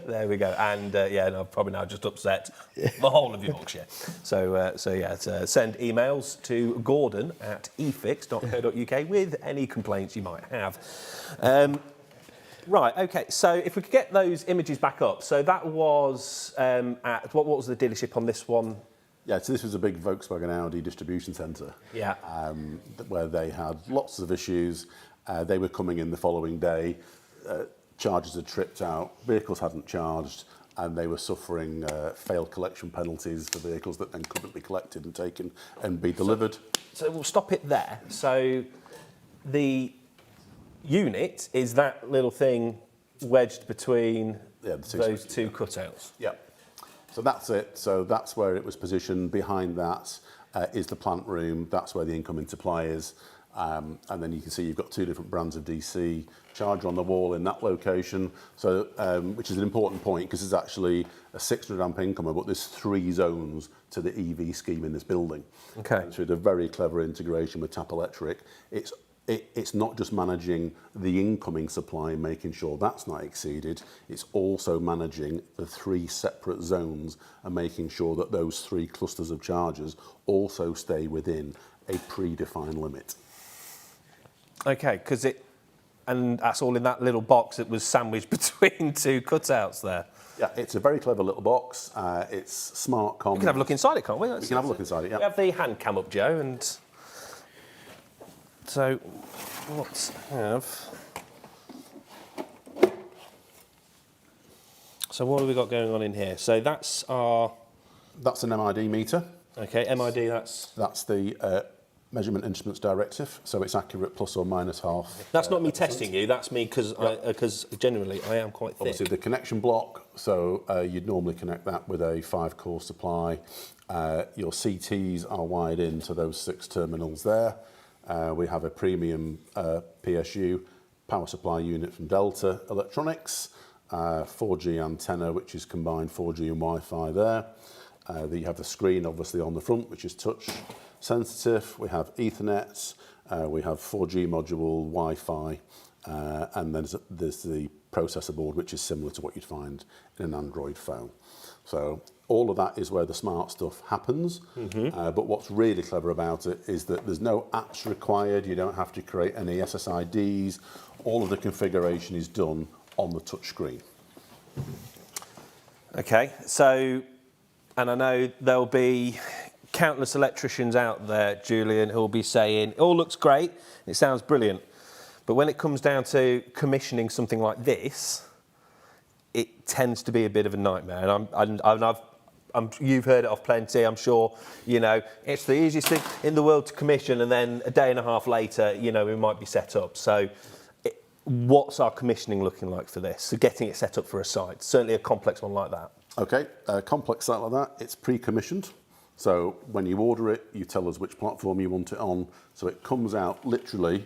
B: There we go. And I've probably now just upset the whole of Yorkshire. So send emails to gordon@efixx.co.uk with any complaints you might have. Right, okay. So if we could get those images back up. So that was at what was the dealership on this one?
E: Yeah, so this was a big Volkswagen Audi distribution centre.
B: Yeah.
E: Where they had lots of issues. They were coming in the following day. Chargers had tripped out, vehicles hadn't charged, and they were suffering failed collection penalties for vehicles that then couldn't be collected and taken and be delivered.
B: So we'll stop it there. So the unit is that little thing wedged between those two cutouts.
E: Yeah. So that's it. So that's where it was positioned. Behind that is the plant room. That's where the incoming supply is. And then you can see you've got 2 different brands of DC charger on the wall in that location, so which is an important point because it's actually a 600 amp incomer, but there's 3 zones to the EV scheme in this building.
B: Okay.
E: And through the very clever integration with Tap Electric, it's not just managing the incoming supply and making sure that's not exceeded, it's also managing the 3 separate zones and making sure that those 3 clusters of chargers also stay within a predefined limit.
B: Okay, and that's all in that little box that was sandwiched between 2 cutouts there.
E: Yeah, it's a very clever little box. It's smart comm.
B: We can have a look inside it, can't we?
E: We can have a look inside it, yeah.
B: We have the hand cam up, Joe, and so let's have. So what have we got going on in here? So that's
E: That's an MID meter.
B: Okay, MID. That's
E: the Measurement Instruments Directive, so it's accurate plus or minus half.
B: That's not me testing you. That's me because generally I am quite thick.
E: Obviously the connection block, so you'd normally connect that with a 5-core supply. Your CTs are wired into those 6 terminals there. We have a premium PSU power supply unit from Delta Electronics, 4G antenna, which is combined 4G and Wi-Fi there. You have the screen obviously on the front, which is touch sensitive. We have Ethernet, we have 4G module, Wi-Fi, and then there's the processor board, which is similar to what you'd find in an Android phone. So all of that is where the smart stuff happens. But what's really clever about it is that there's no apps required. You don't have to create any SSIDs. All of the configuration is done on the touch screen.
B: Okay, so, and I know there'll be countless electricians out there, Julian, who'll be saying, it all looks great, it sounds brilliant, but when it comes down to commissioning something like this, it tends to be a bit of a nightmare. And you've heard it off plenty, I'm sure, you know, it's the easiest thing in the world to commission, and then a day and a half later, you know, it might be set up. So what's our commissioning looking like for this? So getting it set up for a site, certainly a complex one like that.
E: Okay, a complex site like that, it's pre-commissioned. So when you order it, you tell us which platform you want it on. So it comes out literally,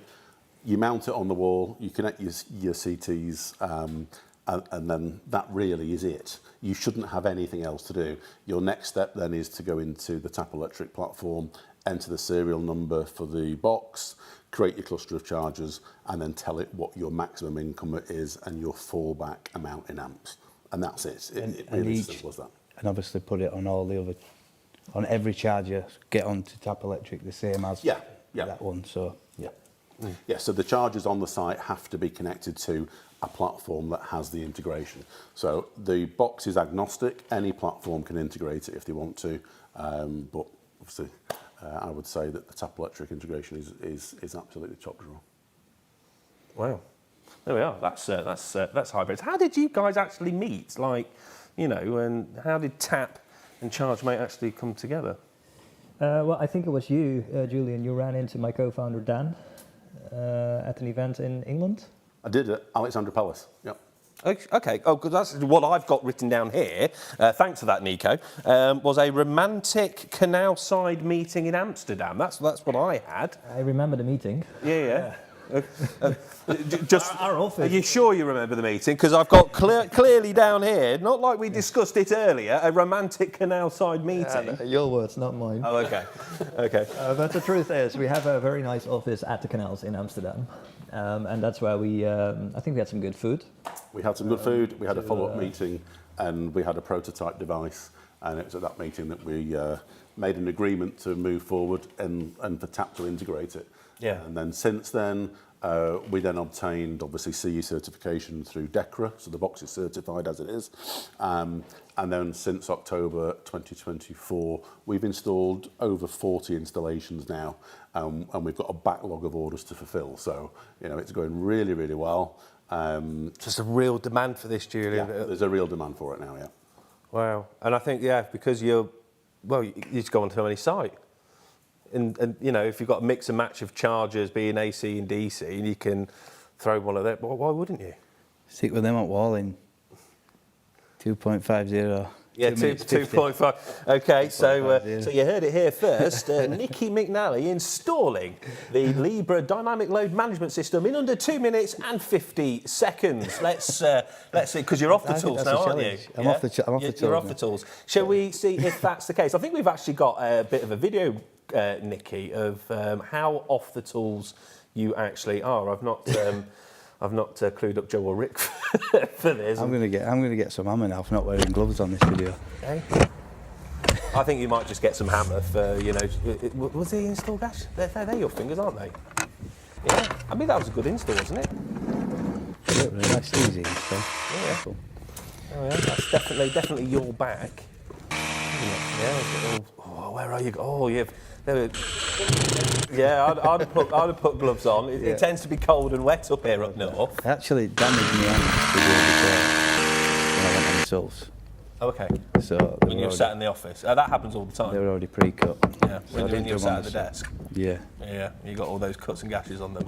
E: you mount it on the wall, you connect your CTs, and then that really is it. You shouldn't have anything else to do. Your next step then is to go into the Tap Electric platform, enter the serial number for the box, create your cluster of chargers, and then tell it what your maximum income is and your fallback amount in amps. And that's it. It really is as simple as that.
C: And obviously put it on all the other, on every charger, get onto Tap Electric the same as that one. So
E: yeah, so the chargers on the site have to be connected to a platform that has the integration. So the box is agnostic. Any platform can integrate it if they want to, but obviously I would say that the Tap Electric integration is absolutely top drawer.
B: Wow, there we are. That's hybrid. How did you guys actually meet? Like, you know, and how did Tap and Chargemate actually come together?
D: Well, I think it was you, Julian. You ran into my co-founder Dan at an event in England.
E: I did at Alexandra Palace. Yep.
B: Okay. Oh, because that's what I've got written down here. Thanks for that, Nico. Was a romantic canal side meeting in Amsterdam. That's what I had.
D: I remember the meeting.
B: Yeah. Just
D: our office.
B: Are you sure you remember the meeting? Because I've got clearly down here, not like we discussed it earlier, a romantic canal side meeting.
D: Your words, not mine.
B: Oh, okay. Okay.
D: But the truth is, we have a very nice office at the canals in Amsterdam. And that's where I think we had some good food. We
E: had some good food, we had a follow-up meeting, and we had a prototype device. And it was at that meeting that we made an agreement to move forward and for Tap to integrate it.
B: Yeah.
E: And then since then, we then obtained obviously CE certification through DEKLEIN, so the box is certified as it is. And then since October 2024, we've installed over 40 installations now, and we've got a backlog of orders to fulfill. So, you know, it's going really, really well.
B: Just a real demand for this, Julian.
E: Yeah, there's a real demand for it now, yeah.
B: Wow. And I think, because you just go onto any site. And you know, if you've got a mix and match of chargers being AC and DC, and you can throw one of them, why wouldn't you?
C: stick with them at wall in 2.50
B: Yeah, 2.5. Okay, so you heard it here first. Nicky McNally installing the Libra Dynamic Load Management System in under 2 minutes and 50 seconds. Let's see, because you're off the tools now, aren't you?
C: I'm off the tools.
B: You're off the tools. Shall we see if that's the case? I think we've actually got a bit of a video, Nicky, of how off the tools you actually are. I've not clued up Joe or Rick for this.
C: I'm gonna get some hammer now for not wearing gloves on this video.
B: Okay. I think you might just get some hammer for, you know, was the install gash? They're your fingers, aren't they? Yeah. I mean, that was a good install, wasn't it?
C: Yeah, really nice, easy install.
B: Yeah.
C: Cool.
B: Oh yeah, that's definitely your back. Yeah. Oh, where are you? Oh, you've. Yeah, I'd have put gloves on. It tends to be cold and wet up here up north.
C: It actually damaged my hands the day before when I went on the tools.
B: Oh, okay.
C: So
B: when you're sat in the office, that happens all the time.
C: They were already pre-cut.
B: Yeah.
C: So
B: When you're sat at the desk.
C: Yeah.
B: Yeah. You got all those cuts and gashes on them.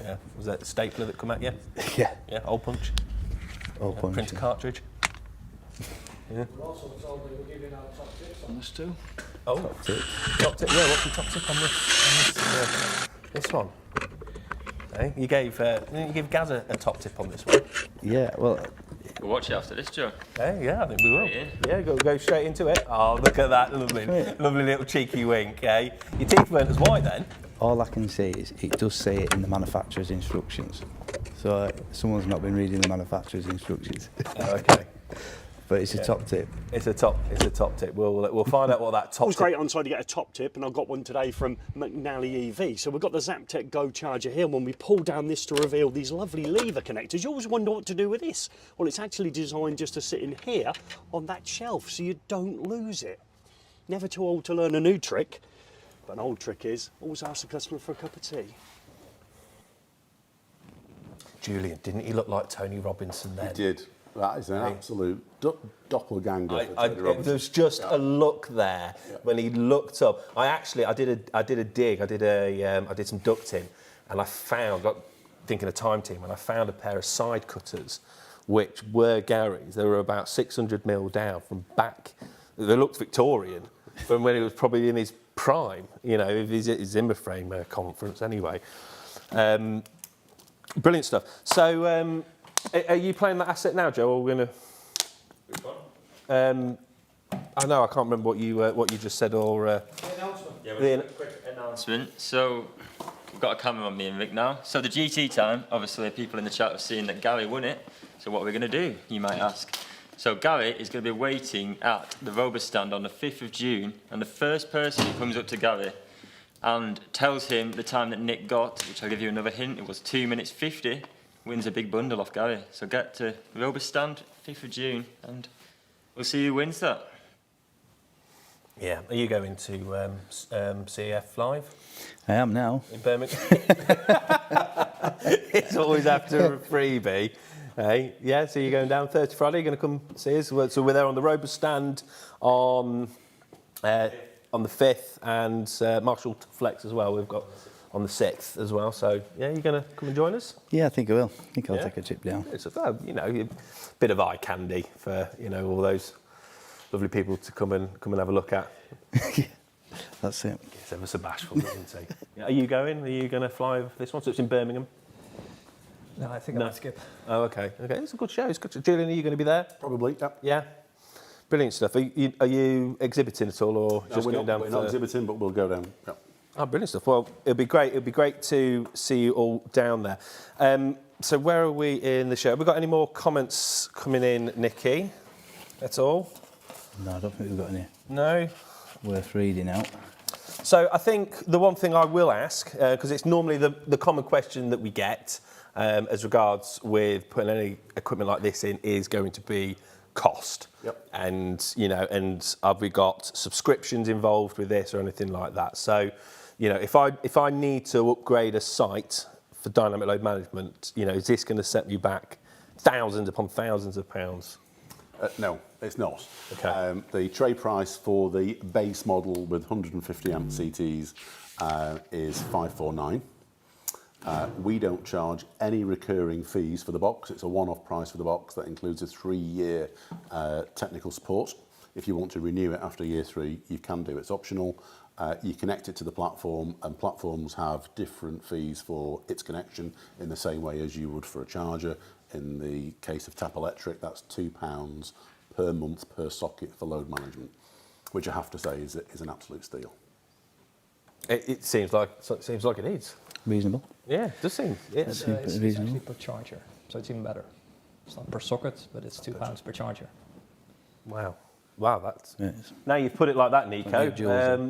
B: Yeah. Was that the stapler that come at you?
C: Yeah.
B: Yeah. Hole punch.
C: All punch.
B: Printer cartridge. Yeah.
F: We're also told that we're giving out top tips on this too.
B: Oh, top tip. Top tip. Yeah, what's the top tip on this one? Hey, you gave Gaz a top tip on this one.
C: Yeah, well,
A: We'll watch it after this, Joe.
B: Hey, yeah, I think we will.
A: Yeah.
B: Yeah, go straight into it. Oh, look at that lovely little cheeky wink. Eh? Your teeth weren't as white then.
C: all I can say is it does say it in the manufacturer's instructions. So someone's not been reading the manufacturer's instructions.
B: Oh, okay.
C: But it's a top tip.
B: It's a top tip. We'll find out what that top
G: It was
B: tip.
G: great on site to get a top tip, and I got one today from McNally EV. So we've got the Zaptec Go charger here. When we pull down this to reveal these lovely lever connectors, you always wonder what to do with this. Well, it's actually designed just to sit in here on that shelf, so you don't lose it. Never too old to learn a new trick, but an old trick is always ask the customer for a cup of tea.
B: Julian, didn't he look like Tony Robinson then?
E: He did. That is an absolute doppelganger. for Tony Robinson.
B: There's just a look there when he looked up. I did a dig. I did some ducting, and I got thinking of Time Team, and I found a pair of side cutters, which were Gary's. They were about 600mm down from back. They looked Victorian from when he was probably in his prime. You know, his Zimmer frame conference anyway. Brilliant stuff. So. Are you playing that asset now, Joe, or we're going to...
A: Which one?
B: I know, I can't remember what you just said, or...
A: Yeah, we'll do a quick announcement. So, we've got a camera on me and Vic now. So the GT time, obviously people in the chat have seen that Gary won it. So what are we going to do, you might ask? So Gary is going to be waiting at the Rover stand on the 5th of June, and the first person who comes up to Gary and tells him the time that Nick got, which I'll give you another hint, it was 2 minutes 50, wins a big bundle off Gary. So get to Rover stand, 5th of June, and we'll see who wins that.
B: Yeah. Are you going to CEF Live
C: I am now.
B: in Birmingham? It's always after a freebie. Hey, yeah, so you're going down Thursday, Friday, you're going to come see us. So we're there on the Rover stand on the 5th, and Marshall Flex as well. We've got on the 6th as well. So yeah, you're going to come and join us?
C: Yeah, I think I will. I think I'll take a trip down.
B: It's a bit of eye candy for all those lovely people to come and have a look at.
C: That's it.
B: It's ever so bashful, isn't he? Yeah, are you going? Are you going to fly this one? So it's in Birmingham.
D: No, I think I might skip.
B: Oh, okay. Okay, it's a good show. It's good. Julian, are you going to be there?
E: Probably, yeah.
B: Yeah. Brilliant stuff. Are you exhibiting at all, or
E: No,
B: just
E: we're
B: going
E: not,
B: down?
E: we're not exhibiting, but we'll go down. Yeah.
B: Oh, brilliant stuff. Well, it'll be great. It'll be great to see you all down there. So where are we in the show? Have we got any more comments coming in, Nikki? At all?
C: No, I don't think we've got any
B: No.
C: worth reading out.
B: So I think the one thing I will ask, because it's normally the common question that we get as regards with putting any equipment like this in, is going to be cost.
E: Yep.
B: And and have we got subscriptions involved with this or anything like that? So, if I need to upgrade a site for dynamic load management, is this going to set me back thousands upon thousands of pounds?
E: No, it's not.
B: Okay.
E: The tray price for the base model with 150 amp CTs is 549. We don't charge any recurring fees for the box. It's a one-off price for the box that includes a 3-year technical support. If you want to renew it after year 3, you can do. It's optional. You connect it to the platform, and platforms have different fees for its connection in the same way as you would for a charger. In the case of Tap Electric, that's £2 per month per socket for load management, which I have to say is an absolute steal.
B: It seems like it is.
C: Reasonable.
B: Yeah, it does seem. Yeah.
D: It's actually per charger, so it's even better. It's not per socket, but it's £2 per charger.
B: Wow. Wow, that's...
C: Yeah,
B: now you've put it like that, Nico.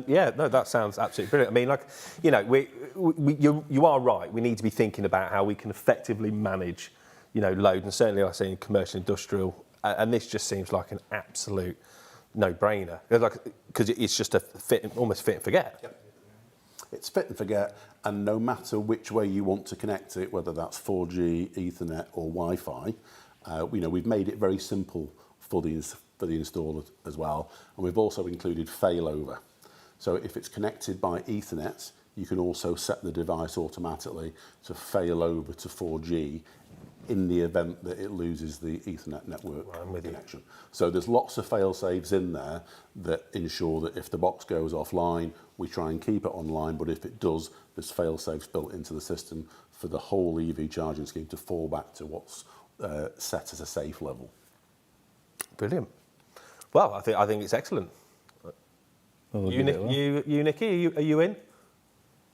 B: Yeah, no, that sounds absolutely brilliant. I mean, like, you know, you are right. We need to be thinking about how we can effectively manage, you know, load, and certainly I say in commercial, industrial, and this just seems like an absolute no-brainer. Because it's just almost fit and forget.
E: Yep. It's fit and forget, and no matter which way you want to connect it, whether that's 4G, Ethernet or Wi-Fi, you know, we've made it very simple for the installer as well, and we've also included failover. So if it's connected by Ethernet, you can also set the device automatically to fail over to 4G in the event that it loses the Ethernet network connection. So there's lots of fail-safes in there that ensure that if the box goes offline, we try and keep it online, but if it does, there's fail-safes built into the system for the whole EV charging scheme to fall back to what's set as a safe level.
B: Brilliant. Well, I think it's excellent.
C: Well,
B: You, Nicky, are you in?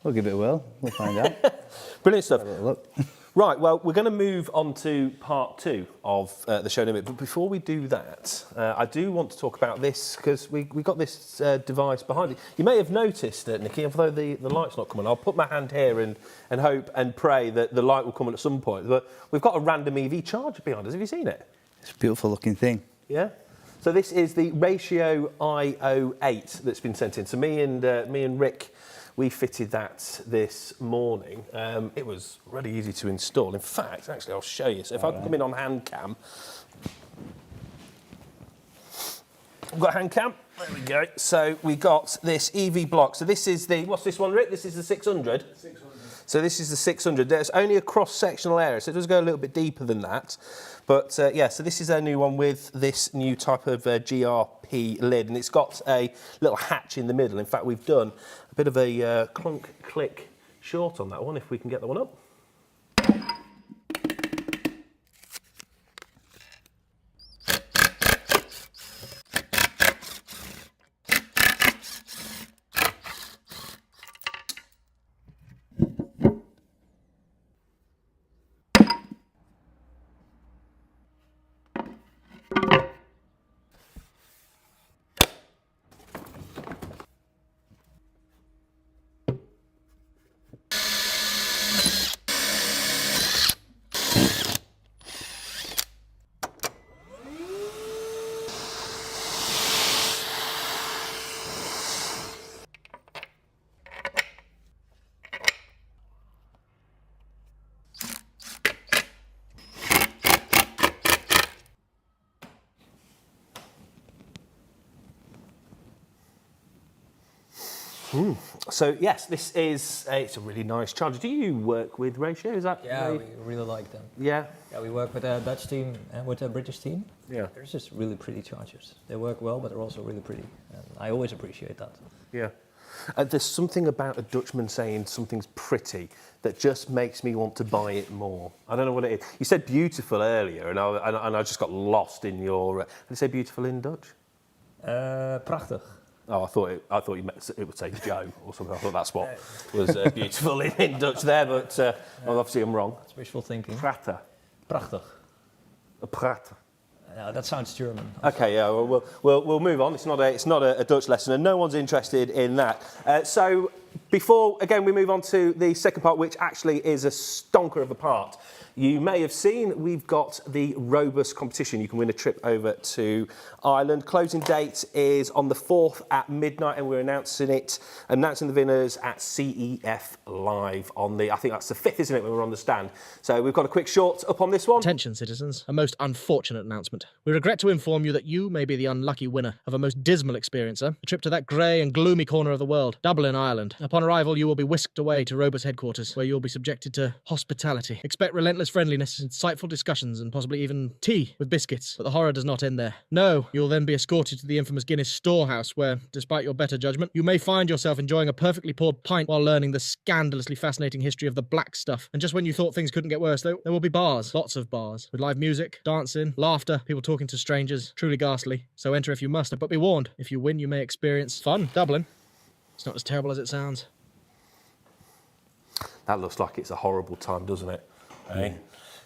C: We'll give it a whirl. We'll find out.
B: Brilliant stuff.
C: Have a look.
B: Right, well, we're going to move on to part 2 of the show in a minute. But before we do that, I do want to talk about this, because we got this device behind it. You may have noticed, Nicky, although the light's not coming, I'll put my hand here and hope and pray that the light will come on at some point. But we've got a random EV charger behind us. Have you seen it?
C: It's a beautiful looking thing.
B: Yeah? So this is the Ratio IO8 that's been sent in. So me and Rick, we fitted that this morning. It was really easy to install. In fact, actually, I'll show you. So if I come in on hand cam, we've got hand cam. There we go. So we got this EV block. So this is the, what's this one, Rick? This is the 600. 600. So this is the 600. There's only a cross-sectional area, so it does go a little bit deeper than that. But yeah, so this is our new one with this new type of GRP lid, and it's got a little hatch in the middle. In fact, we've done a bit of a clunk click short on that one, if we can get that one up. So yes, this is it's a really nice charger. Do you work with Ratio? Is that
D: we really like them.
B: Yeah.
D: Yeah, we work with a Dutch team and with a British team.
B: Yeah.
D: They're just really pretty chargers. They work well, but they're also really pretty. And I always appreciate that.
B: Yeah. There's something about a Dutchman saying something's pretty that just makes me want to buy it more. I don't know what it is. You said beautiful earlier, and I just got lost in your. Did you say beautiful in Dutch?
D: Prachtig.
B: Oh, I thought you meant it would say Joe or something. I thought that's what was beautiful in Dutch there, but well, obviously I'm wrong.
D: It's wishful thinking.
B: Prachtig.
D: Prachtig.
B: Prachtig.
D: No, that sounds German.
B: Okay, yeah, we'll move on. It's not a Dutch lesson, and no one's interested in that. So before, again, we move on to the second part, which actually is a stonker of a part. You may have seen we've got the Robust competition. You can win a trip over to Ireland. Closing date is on the 4th at midnight, and we're announcing the winners at CEF Live on the, I think that's the 5th, isn't it, when we're on the stand. So we've got a quick short up on this one.
H: Attention, citizens. A most unfortunate announcement. We regret to inform you that you may be the unlucky winner of a most dismal experiencer, a trip to that grey and gloomy corner of the world, Dublin, Ireland. Upon arrival, you will be whisked away to Robus headquarters, where you'll be subjected to hospitality. Expect relentless friendliness, insightful discussions, and possibly even tea with biscuits. But the horror does not end there. No, you'll then be escorted to the infamous Guinness storehouse, where, despite your better judgment, you may find yourself enjoying a perfectly poured pint while learning the scandalously fascinating history of the black stuff. And just when you thought things couldn't get worse, there will be bars. Lots of bars. With live music, dancing, laughter, people talking to strangers. Truly ghastly. So enter if you must, but be warned, if you win, you may experience fun. Dublin. It's not as terrible as it sounds.
B: That looks like it's a horrible time, doesn't it?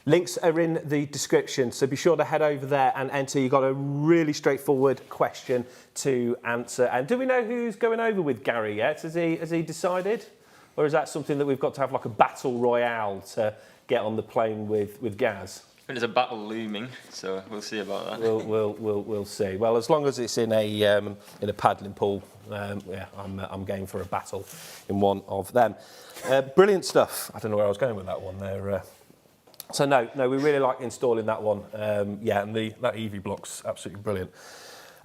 B: Links are in the description, so be sure to head over there and enter. You've got a really straightforward question to answer. And do we know who's going over with Gary yet? Has he decided? Or is that something that we've got to have like a battle royale to get on the plane with Gaz?
A: There's a battle looming, so we'll see about that.
B: We'll see. Well, as long as it's in a paddling pool, yeah, I'm game for a battle in one of them. Brilliant stuff. I don't know where I was going with that one there. So no, we really like installing that one. Yeah, and that EV block's absolutely brilliant.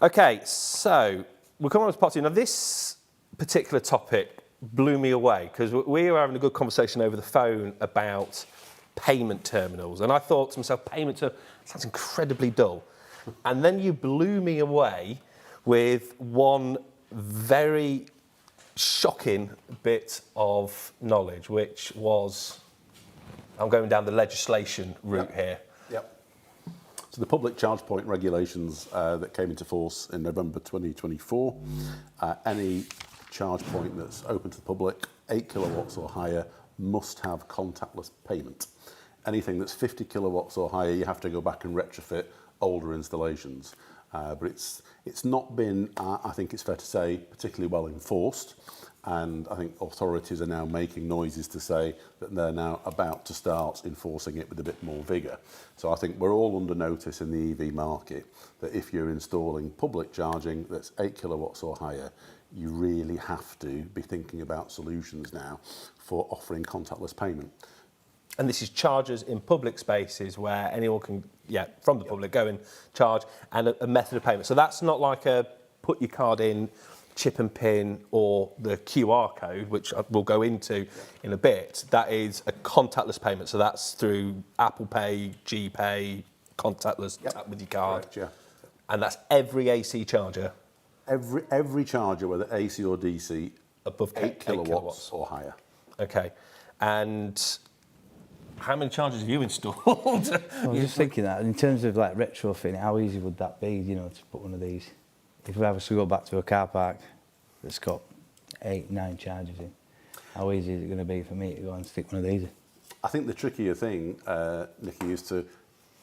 B: Okay, so we'll come on to part two. Now, this particular topic blew me away because we were having a good conversation over the phone about payment terminals, and I thought to myself, payment terminal sounds incredibly dull. And then you blew me away with one very shocking bit of knowledge, which was, I'm going down the legislation route here.
E: Yep. So the public Chargepoint regulations that came into force in November 2024, any charge point that's open to the public, 8 kilowatts or higher, must have contactless payment. Anything that's 50 kilowatts or higher, you have to go back and retrofit older installations. But it's not been, I think it's fair to say, particularly well enforced. And I think authorities are now making noises to say that they're now about to start enforcing it with a bit more vigour. So I think we're all under notice in the EV market that if you're installing public charging that's 8 kilowatts or higher, you really have to be thinking about solutions now for offering contactless payment.
B: And this is chargers in public spaces where anyone can, from the public, go and charge, and a method of payment. So that's not like a put your card in, chip and pin, or the QR code, which we'll go into in a bit. That is a contactless payment. So that's through Apple Pay, GPay, contactless, tap with your card.
E: Correct, yeah.
B: And that's every AC charger?
E: Every charger, whether AC or DC,
B: Above
E: 8 kilowatts or higher.
B: Okay. And how many chargers have you installed?
C: I was just thinking that, in terms of like retrofitting, how easy would that be, you know, to put one of these? If we have to go back to a car park that's got 8, 9 chargers in, how easy is it going to be for me to go and stick one of these in?
E: I think the trickier thing, Nicky, is to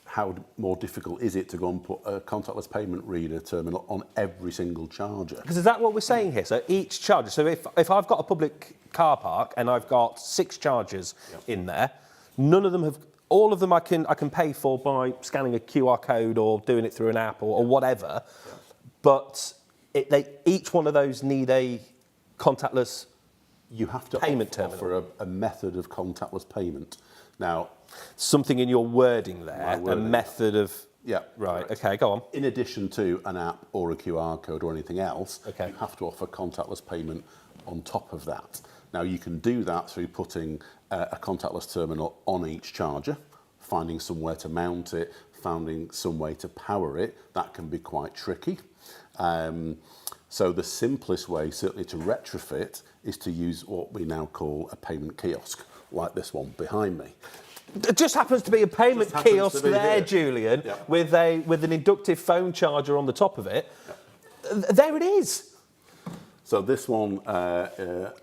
E: how more difficult is it to go and put a contactless payment reader terminal on every single charger?
B: Because is that what we're saying here? So each charger, so if I've got a public car park and I've got 6 chargers in there, none of them have, all of them I can pay for by scanning a QR code or doing it through an app or whatever, but each one of those need a contactless
E: you have to
B: payment
E: offer a method of contactless payment. Now,
B: something in your wording there, a method of...
E: Yeah.
B: Right,
E: correct.
B: okay, go on.
E: In addition to an app or a QR code or anything else,
B: okay,
E: you have to offer contactless payment on top of that. Now, you can do that through putting a contactless terminal on each charger, finding somewhere to mount it, finding some way to power it. That can be quite tricky. So the simplest way, certainly to retrofit, is to use what we now call a payment kiosk, like this one behind me.
B: It just happens to be a payment kiosk there,
E: here.
B: Julian, with an inductive phone charger on the top of it. There it is.
E: So this one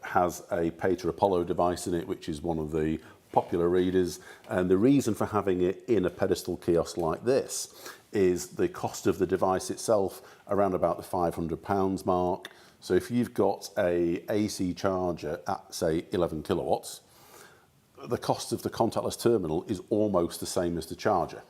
E: has a Pater Apollo device in it, which is one of the popular readers. And the reason for having it in a pedestal kiosk like this is the cost of the device itself around about the £500 mark. So if you've got a AC charger at, say, 11 kilowatts, the cost of the contactless terminal is almost the same as the charger.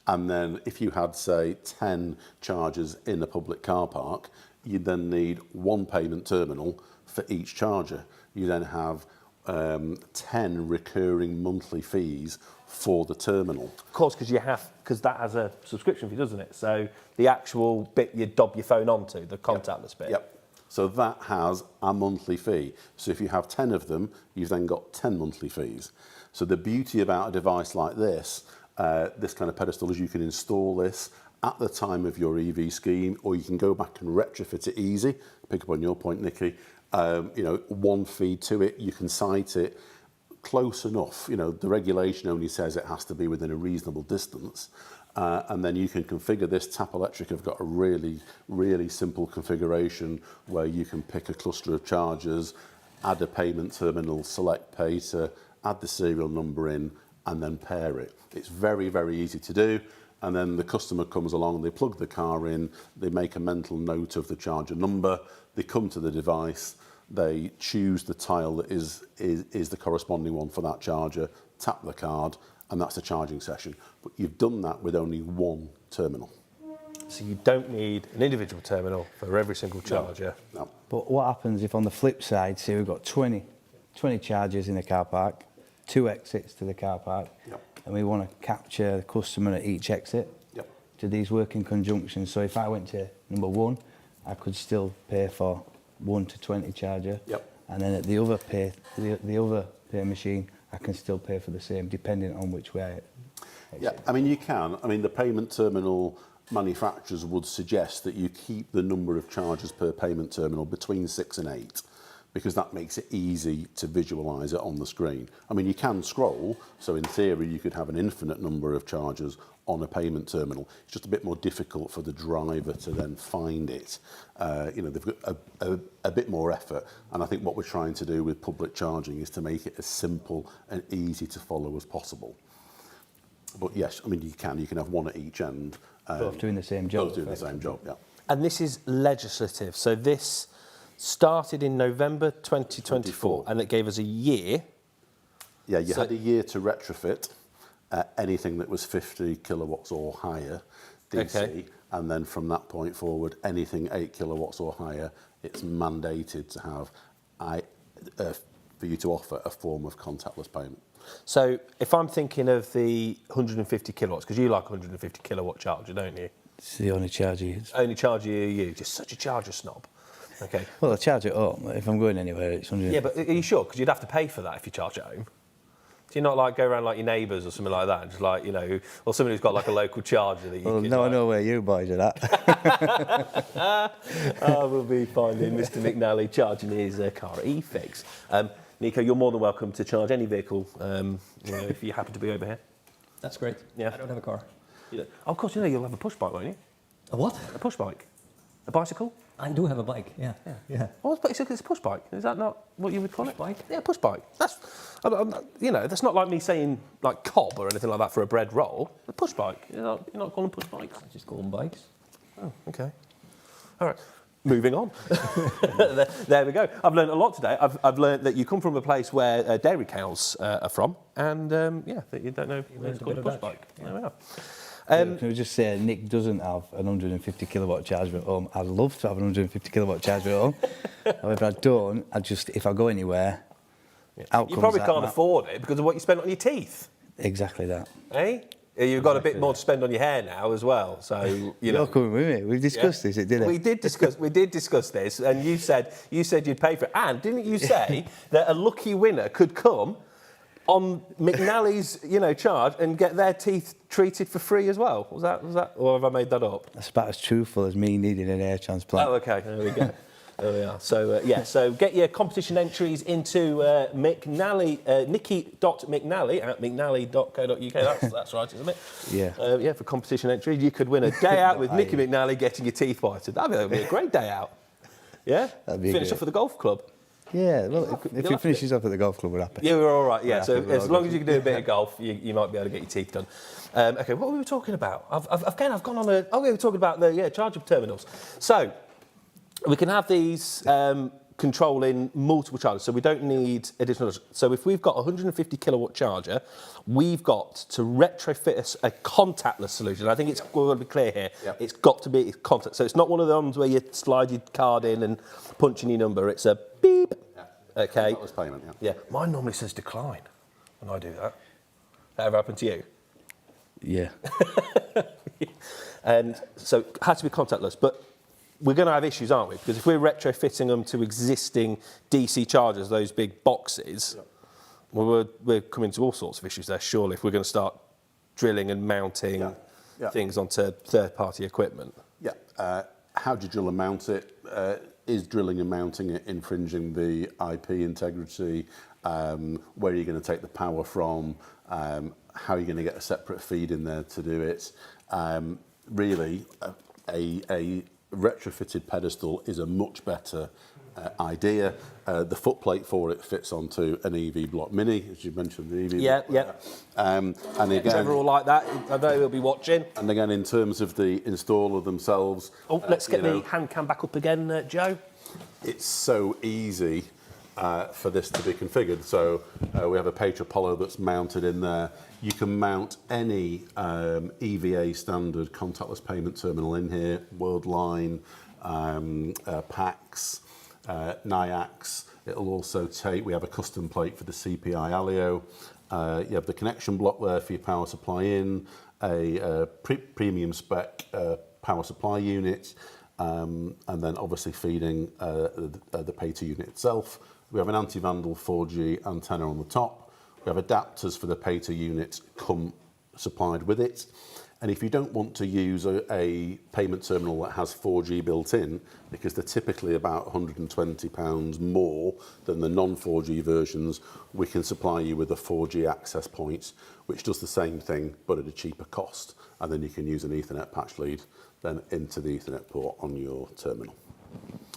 E: And then if you had, say, 10 chargers in a public car park, you then need one payment terminal for each charger. You then have 10 recurring monthly fees for the terminal.
B: Of course, because that has a subscription fee, doesn't it? So the actual bit you dob your phone onto, the contactless bit.
E: Yep. So that has a monthly fee. So if you have 10 of them, you've then got 10 monthly fees. So the beauty about a device like this kind of pedestal is you can install this at the time of your EV scheme, or you can go back and retrofit it easy. Pick up on your point, Nicky. You know, one feed to it, you can site it close enough. You know, the regulation only says it has to be within a reasonable distance. And then you can configure this. Tap Electric have got a really simple configuration where you can pick a cluster of chargers, add a payment terminal, select pay to add the serial number in, and then pair it. It's very easy to do. And then the customer comes along, they plug the car in, they make a mental note of the charger number, they come to the device, they choose the tile that is the corresponding one for that charger, tap the card, and that's the charging session. But you've done that with only one terminal.
B: So you don't need an individual terminal for every single charger.
E: No.
C: But what happens if on the flip side, say we've got 20 chargers in the car park, 2 exits to the car park, and we want to capture the customer at each exit? Do these work in conjunction? So if I went to number 1, I could still pay for 1 to 20 charger, and then at the other pay machine, I can still pay for the same, depending on which way I exit.
E: Yeah, I mean, you can. I mean, the payment terminal manufacturers would suggest that you keep the number of chargers per payment terminal between 6 and 8, because that makes it easy to visualise it on the screen. I mean, you can scroll, so in theory you could have an infinite number of chargers on a payment terminal. It's just a bit more difficult for the driver to then find it. You know, they've got a bit more effort, and I think what we're trying to do with public charging is to make it as simple and easy to follow as possible. But yes, I mean, you can have one at each end.
C: Both doing the same job.
E: Both doing the same job, yeah.
B: And this is legislative. So this started in November 2024, and it gave us a year.
E: Yeah, you had a year to retrofit anything that was 50 kilowatts or higher DC, and then from that point forward, anything 8 kilowatts or higher, it's mandated to have for you to offer a form of contactless payment.
B: So if I'm thinking of the 150 kilowatts, because you like 150 kilowatt charger, don't you?
C: It's the only charger you use.
B: Only charger you use. Just such a charger snob. Okay.
C: Well, I charge it up. If I'm going anywhere, it's 100.
B: Yeah, but are you sure? Because you'd have to pay for that if you charge at home. Do you not like go around like your neighbours or something like that, and just like, you know, or somebody who's got like a local charger that you
C: Well,
B: can,
C: no,
B: like...
C: I know where you boys are at.
B: I will be finding Mr. McNally charging his car at eFIXX. Nico, you're more than welcome to charge any vehicle, you know, if you happen to be over here.
D: That's great.
B: Yeah.
D: I don't have a car.
B: Oh, of course, you know, you'll have a push bike, won't you?
D: A what?
B: A push bike. A bicycle?
D: I do have a bike, yeah.
B: Oh, it's a push bike. Is that not what you would call it?
D: Bike?
B: Yeah, push bike. That's, you know, that's not like me saying like cob or anything like that for a bread roll. A push bike. You're not calling push bikes.
D: I just call them bikes.
B: Oh, okay. All right. Moving on. There we go. I've learned a lot today. I've learned that you come from a place where dairy cows are from, and yeah, that you don't know it's called a push bike. There we are.
C: Can we just say Nick doesn't have an 150 kilowatt charger at home? I'd love to have an 150 kilowatt charger at home. However, I don't. If I go anywhere, out
B: You
C: comes
B: probably
C: that
B: can't
C: map.
B: afford it because of what you spend on your teeth.
C: Exactly that.
B: Eh? You've got a bit more to spend on your hair now as well. So you know.
C: You're coming with me. We've discussed this, didn't
B: We did discuss this, and you said you'd pay for it. And didn't you say that a lucky winner could come on McNally's, charge and get their teeth treated for free as well? Was that, or have I made that up?
C: That's about as truthful as me needing an hair transplant.
B: Oh, okay. There we go. There we are. So, so get your competition entries into McNally, Nicky.McNally at mcnally.co.uk. That's right, isn't it?
C: Yeah.
B: Yeah, for competition entries. You could win a day out with Nicky McNally getting your teeth whitened. That'd be a great day out. Yeah?
C: That'd be
B: Finish
C: great.
B: off at the golf club.
C: Yeah, well, if he finishes off at the golf club, we're happy.
B: Yeah, we're all right. Yeah, so
C: happy
B: as long as you can do a bit
C: golf.
B: of golf, you might be able to get your teeth done. Okay, what were we talking about? I've gone on a... Oh, we were talking about the charger terminals. So, we can have these controlling multiple chargers, so we don't need additional... So if we've got a 150 kilowatt charger, we've got to retrofit a contactless solution. I think it's got to be clear here. Yep. It's got to be contact. So it's not one of the ones where you slide your card in and punch in your number. It's a beep. Yeah. Okay.
E: That was payment,
B: Yeah. Mine normally says decline when I do that. That ever happened to you?
C: Yeah.
B: And so it had to be contactless, but we're going to have issues, aren't we? Because if we're retrofitting them to existing DC chargers, those big boxes, well, we're coming to all sorts of issues there, surely, if we're going to start drilling and mounting things onto third-party equipment.
E: Yeah. How do you drill and mount it? Is drilling and mounting it infringing the IP integrity? Where are you going to take the power from? How are you going to get a separate feed in there to do it? Really, a retrofitted pedestal is a much better idea. The footplate for it fits onto an EV Block Mini, as you mentioned, the EV
B: Yeah,
E: Block. And again,
B: if ever all like that, I know we'll be watching.
E: And again, in terms of the installer themselves...
B: Oh, let's get the hand cam back up again, Joe.
E: It's so easy for this to be configured. So we have a Page Apollo that's mounted in there. You can mount any EVA standard contactless payment terminal in here, Worldline, PAX, NIAX. It'll also take, we have a custom plate for the CPI Alio. You have the connection block there for your power supply in, a premium spec power supply unit, and then obviously feeding the Pay2 unit itself. We have an anti-vandal 4G antenna on the top. We have adapters for the Pay2 unit come supplied with it. And if you don't want to use a payment terminal that has 4G built in, because they're typically about £120 more than the non-4G versions, we can supply you with a 4G access point, which does the same thing, but at a cheaper cost. And then you can use an Ethernet patch lead then into the Ethernet port on your terminal.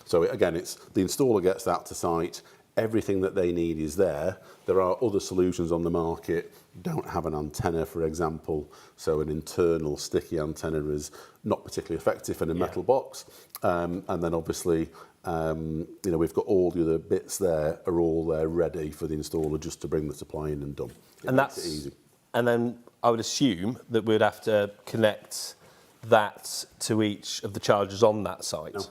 E: So again, it's the installer gets that to site. Everything that they need is there. There are other solutions on the market, don't have an antenna, for example, so an internal sticky antenna is not particularly effective in a metal box. And then obviously, we've got all the other bits there, are all there ready for the installer just to bring the supply in and done.
B: And that's
E: easy.
B: And then I would assume that we'd have to connect that to each of the chargers on that site.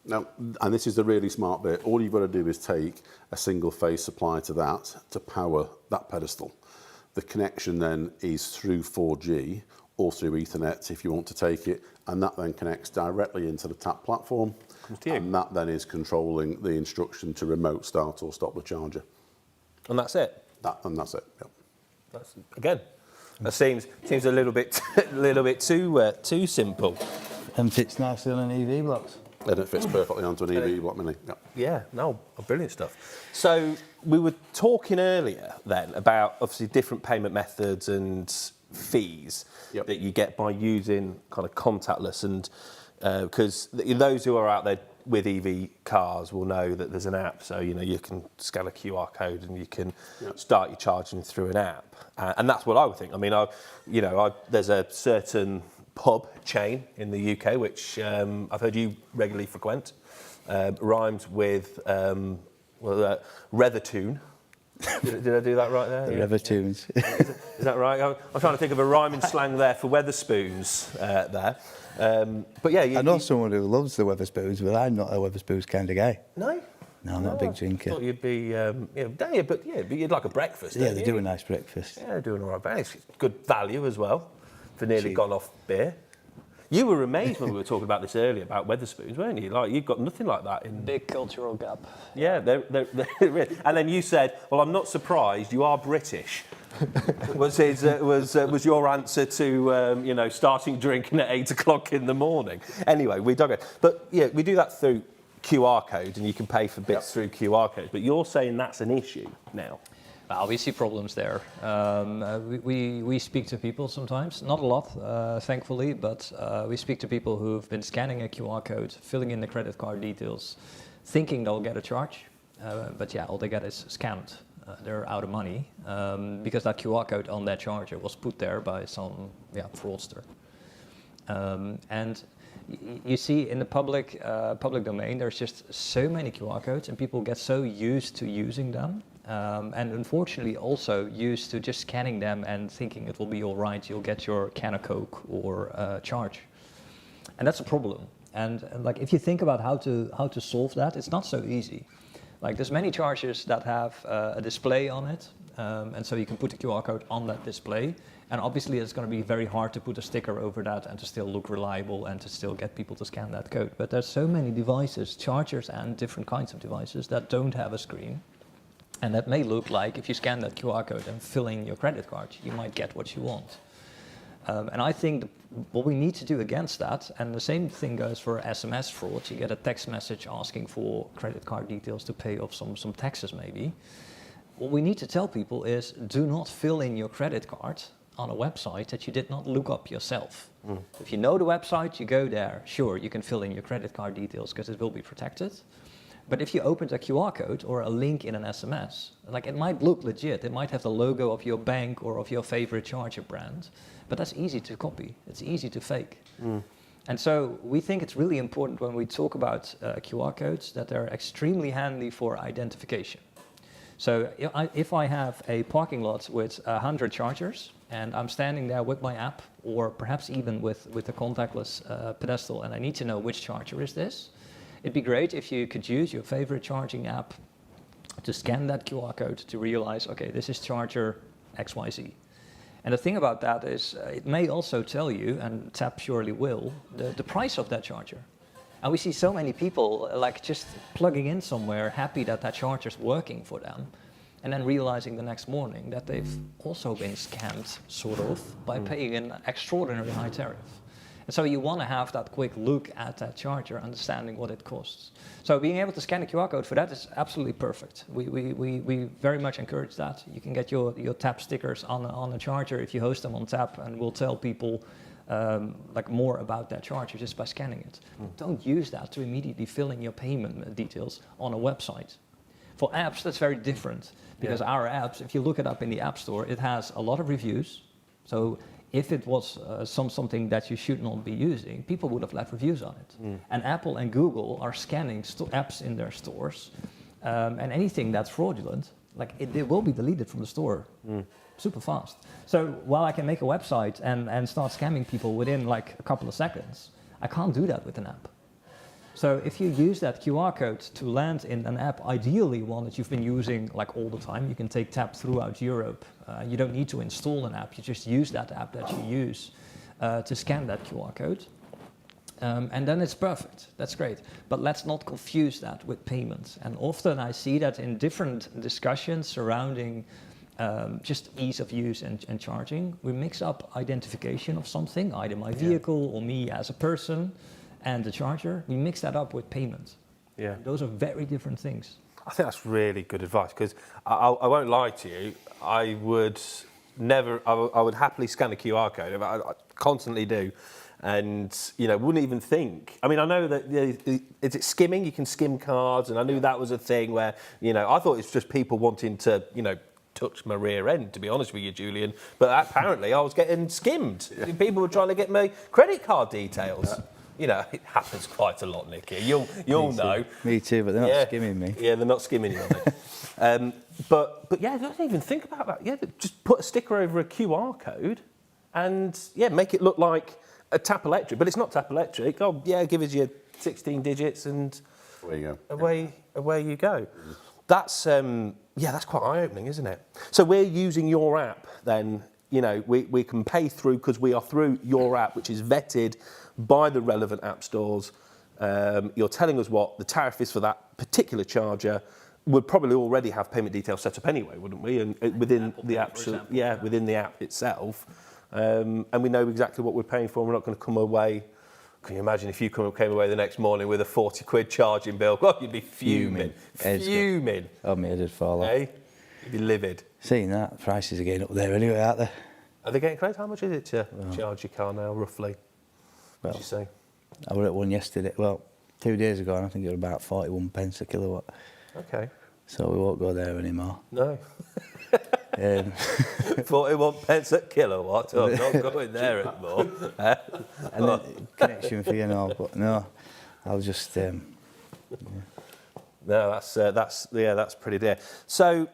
E: Now, and this is the really smart bit, all you've got to do is take a single phase supply to that to power that pedestal. The connection then is through 4G or through Ethernet if you want to take it, and that then connects directly into the TAP platform. And that then is controlling the instruction to remote start or stop the charger.
B: And that's it?
E: That's it, yep.
B: Again, that seems a little bit too simple.
C: And fits nicely on an EV box.
E: And it fits perfectly onto an EV Block Mini. Yep.
B: Yeah, no, brilliant stuff. So we were talking earlier then about obviously different payment methods and fees that you get by using kind of contactless, and because those who are out there with EV cars will know that there's an app, so you can scan a QR code and you can start your charging through an app, and that's what I would think. I mean, there's a certain pub chain in the UK which I've heard you regularly frequent, rhymes with Rethertoon. Did I do that right there?
C: Rethertoons.
B: Is that right? I'm trying to think of a rhyming slang there for Weatherspoons there. But yeah,
C: I know someone who loves the Weatherspoons, but I'm not a Weatherspoons kind of guy.
B: No?
C: No, I'm not a big drinker.
B: I thought you'd be, but you'd like a breakfast.
C: Yeah, they do a nice breakfast.
B: Yeah, doing all right. But it's good value as well for nearly gone off beer. You were amazed when we were talking about this earlier about Weatherspoons, weren't you? Like, you've got nothing like that in...
D: Big cultural gap.
B: Yeah, they're really... And then you said, well, I'm not surprised, you are British. was your answer to, starting drinking at 8 o'clock in the morning. Anyway, we dug it. But, yeah, we do that through QR code, and you can pay for bits through QR code. But you're saying that's an issue now?
D: Well, we see problems there. We speak to people sometimes, not a lot, thankfully, but we speak to people who've been scanning a QR code, filling in the credit card details, thinking they'll get a charge, but yeah, all they get is scammed. They're out of money because that QR code on that charger was put there by some fraudster. And you see in the public domain, there's just so many QR codes, and people get so used to using them. And unfortunately also used to just scanning them and thinking it will be all right, you'll get your can of Coke or charge. And that's a problem. And like if you think about how to solve that, it's not so easy. Like there's many chargers that have a display on it and so you can put the QR code on that display. And obviously it's going to be very hard to put a sticker over that and to still look reliable and to still get people to scan that code. But there's so many devices, chargers and different kinds of devices that don't have a screen. And that may look like if you scan that QR code and fill in your credit card, you might get what you want. And I think what we need to do against that, and the same thing goes for SMS fraud, you get a text message asking for credit card details to pay off some taxes maybe. What we need to tell people is do not fill in your credit card on a website that you did not look up yourself. If you know the website, you go there. Sure, you can fill in your credit card details because it will be protected. But if you opened a QR code or a link in an SMS, like it might look legit, it might have the logo of your bank or of your favorite charger brand, but that's easy to copy, it's easy to fake. And so we think it's really important when we talk about QR codes that they're extremely handy for identification. So if I have a parking lot with 100 chargers and I'm standing there with my app or perhaps even with a contactless pedestal and I need to know which charger is this, it'd be great if you could use your favorite charging app to scan that QR code to realize, okay, this is charger XYZ. And the thing about that is it may also tell you, and TAP surely will, the price of that charger. And we see so many people like just plugging in somewhere, happy that that charger's working for them, and then realizing the next morning that they've also been scammed, sort of, by paying an extraordinarily high tariff. And so you want to have that quick look at that charger, understanding what it costs. So being able to scan a QR code for that is absolutely perfect. We very much encourage that. You can get your TAP stickers on a charger if you host them on TAP, and we'll tell people like more about that charger just by scanning it. Don't use that to immediately fill in your payment details on a website. For apps, that's very different because our apps, if you look it up in the App Store, it has a lot of reviews. So if it was something that you should not be using, people would have left reviews on it. And Apple and Google are scanning apps in their stores, and anything that's fraudulent, like it will be deleted from the store super fast. So while I can make a website and start scamming people within like a couple of seconds, I can't do that with an app. So if you use that QR code to land in an app, ideally one that you've been using like all the time, you can take TAP throughout Europe. You don't need to install an app, you just use that app that you use to scan that QR code. And then it's perfect, that's great. But let's not confuse that with payments. And often I see that in different discussions surrounding just ease of use and charging, we mix up identification of something, either my vehicle or me as a person, and the charger, we mix that up with payment. Yeah. Those are very different things.
B: I think that's really good advice because I won't lie to you, I would happily scan a QR code, I constantly do, and wouldn't even think. I mean, I know that is it skimming? You can skim cards, and I knew that was a thing where I thought it's just people wanting to touch my rear end, to be honest with you, Julian. But apparently, I was getting skimmed. Yeah. People were trying to get my credit card details. Yeah. It happens quite a lot, Nicky. You'll know.
C: Me too, but they're not skimming me.
B: Yeah, they're not skimming you on it. But yeah, I don't even think about that. Yeah, just put a sticker over a QR code and make it look like a TAP Electric, but it's not TAP Electric. Oh yeah, give us your 16 digits and
E: away you go.
B: Away you go. That's that's quite eye-opening, isn't it? So we're using your app then. We can pay through because we are through your app, which is vetted by the relevant app stores. You're telling us what the tariff is for that particular charger. We'd probably already have payment details set up anyway, wouldn't we? And within the app, within the app itself, and we know exactly what we're paying for. And we're not going to come away. Can you imagine if you came away the next morning with a 40 quid charging bill? God, you'd be fuming. Fuming.
C: Oh, me, I did fall off.
B: Hey? You'd be livid.
C: Seeing that, prices are getting up there anyway, aren't they?
B: Are they getting crazy? How much is it to charge your car now, roughly? What did you say?
C: I was at one yesterday, 2 days ago, and I think it was about 41 pence a kilowatt.
B: Okay.
C: So we won't go there anymore.
B: No. 41 pence a kilowatt. Oh, I'm not going there anymore.
C: And then connection fee and all, but no, I'll just.
B: No, that's pretty dear. So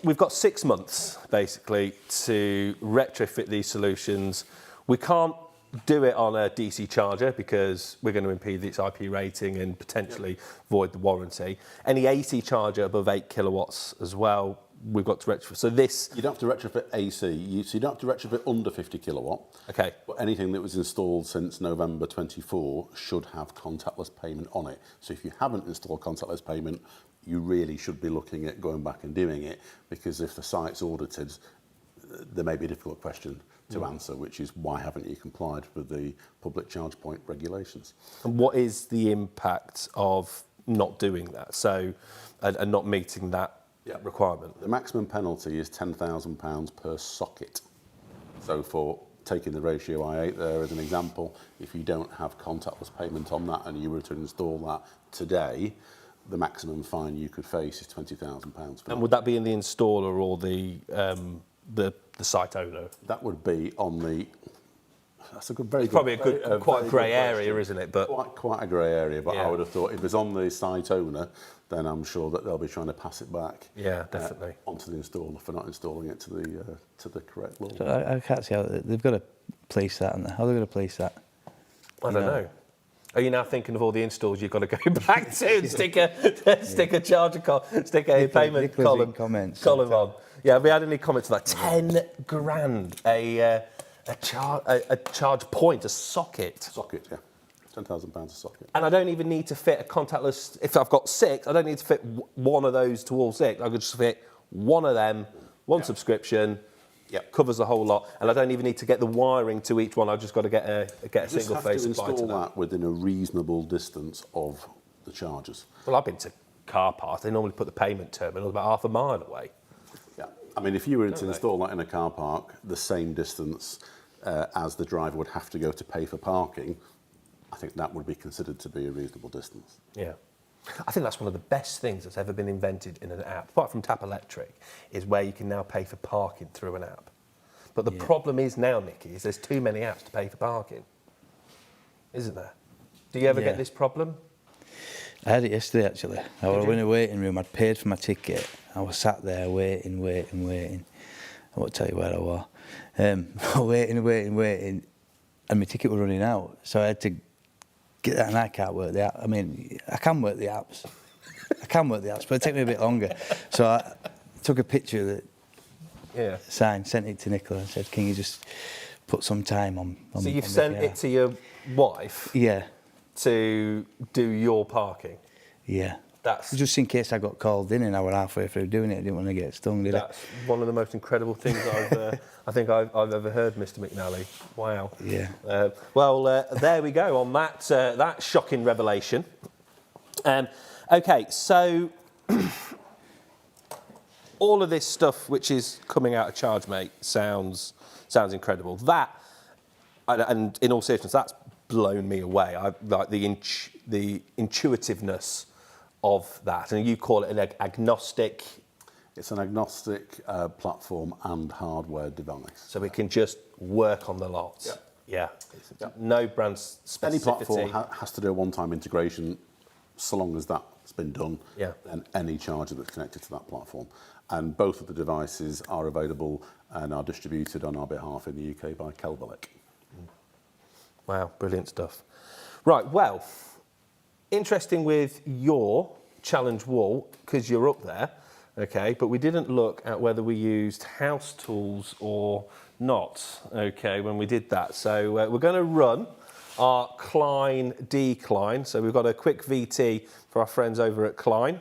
B: we've got 6 months basically to retrofit these solutions. We can't do it on a DC charger because we're going to impede its IP rating and potentially void the warranty. Any AC charger above 8 kilowatts as well, we've got to retrofit. So this,
E: You'd have to retrofit AC, so you'd have to retrofit under 50 kilowatt.
B: okay,
E: But anything that was installed since November 24 should have contactless payment on it. So if you haven't installed contactless payment, you really should be looking at going back and doing it, because if the site's audited, there may be a difficult question to answer, which is why haven't you complied with the public charge point regulations?
B: and what is the impact of not doing that? So, and not meeting that requirement.
E: The maximum penalty is £10,000 per socket. So for taking the ratio I8 there as an example, if you don't have contactless payment on that and you were to install that today, the maximum fine you could face is £20,000.
B: And would that be in the installer or the site owner?
E: That would be on the. That's a good, very good.
B: Probably quite a
E: very
B: grey
E: good
B: area,
E: question.
B: isn't it? But
E: Quite a grey area. But
B: Yeah.
E: I would have thought if it's on the site owner, then I'm sure that they'll be trying to pass it back.
B: Yeah, definitely.
E: Onto the installer for not installing it to the correct law.
C: So I can't see how they've got to police that, haven't they? How are they going to police that?
B: I don't know. Are you now thinking of all the installs you've got to go back to and stick a charger stick a payment
C: Nico's
B: column
C: in comments.
B: column on? Yeah, have we had any comments on that? 10 grand a charge point, a socket.
E: Socket, yeah. £10,000 a socket.
B: And I don't even need to fit a contactless. If I've got 6, I don't need to fit one of those to all 6. I could just fit one of them, one subscription.
E: Yep.
B: Covers the whole lot, and I don't even need to get the wiring to each one. I've just got to get a single phase
E: You
B: supply
E: have to
B: to
E: install
B: that.
E: that within a reasonable distance of the chargers.
B: Well, I've been to car parks. They normally put the payment terminal about half a mile away.
E: Yeah. I mean, if you were to install that in a car park, the same distance as the driver would have to go to pay for parking, I think that would be considered to be a reasonable distance.
B: Yeah. I think that's one of the best things that's ever been invented in an app, apart from Tap Electric, is where you can now pay for parking through an app. But the problem is now, Nicky, is there's too many apps to pay for parking, isn't there? Do you ever get this problem?
C: I had it yesterday, actually. I was in a waiting room. I'd paid for my ticket. I was sat there waiting. I won't tell you where I was. Waiting. And my ticket was running out. So I had to get that, and I can't work the app. I mean, I can work the apps. But it took me a bit longer. So I took a picture of it, signed, sent it to Nicola and said, can you just put some time on
B: So you've
C: on
B: sent
C: the
B: it to your wife
C: Yeah,
B: to do your parking?
C: yeah.
B: That's
C: Just in case I got called in and I were halfway through doing it, I didn't want to get stung, did I?
B: That's one of the most incredible things I think I've ever heard, Mr. McNally. Wow.
C: Yeah.
B: There we go on that shocking revelation. Okay, so all of this stuff which is coming out of ChargeMate sounds incredible. That, and in all seriousness, that's blown me away. I like the intuitiveness of that, and you call it an agnostic.
E: It's an agnostic platform and hardware device.
B: So it can just work on the lot. Yeah. No brand specificity.
E: Any platform has to do a one-time integration. So long as that's been done, then any charger that's connected to that platform. And both of the devices are available and are distributed on our behalf in the UK by KLEIN.
B: Wow, brilliant stuff. Right, well, interesting with your challenge wall, because you're up there, okay, but we didn't look at whether we used house tools or not, okay, when we did that. So we're going to run our KLEIN DEKLEIN. So we've got a quick VT for our friends over at KLEIN.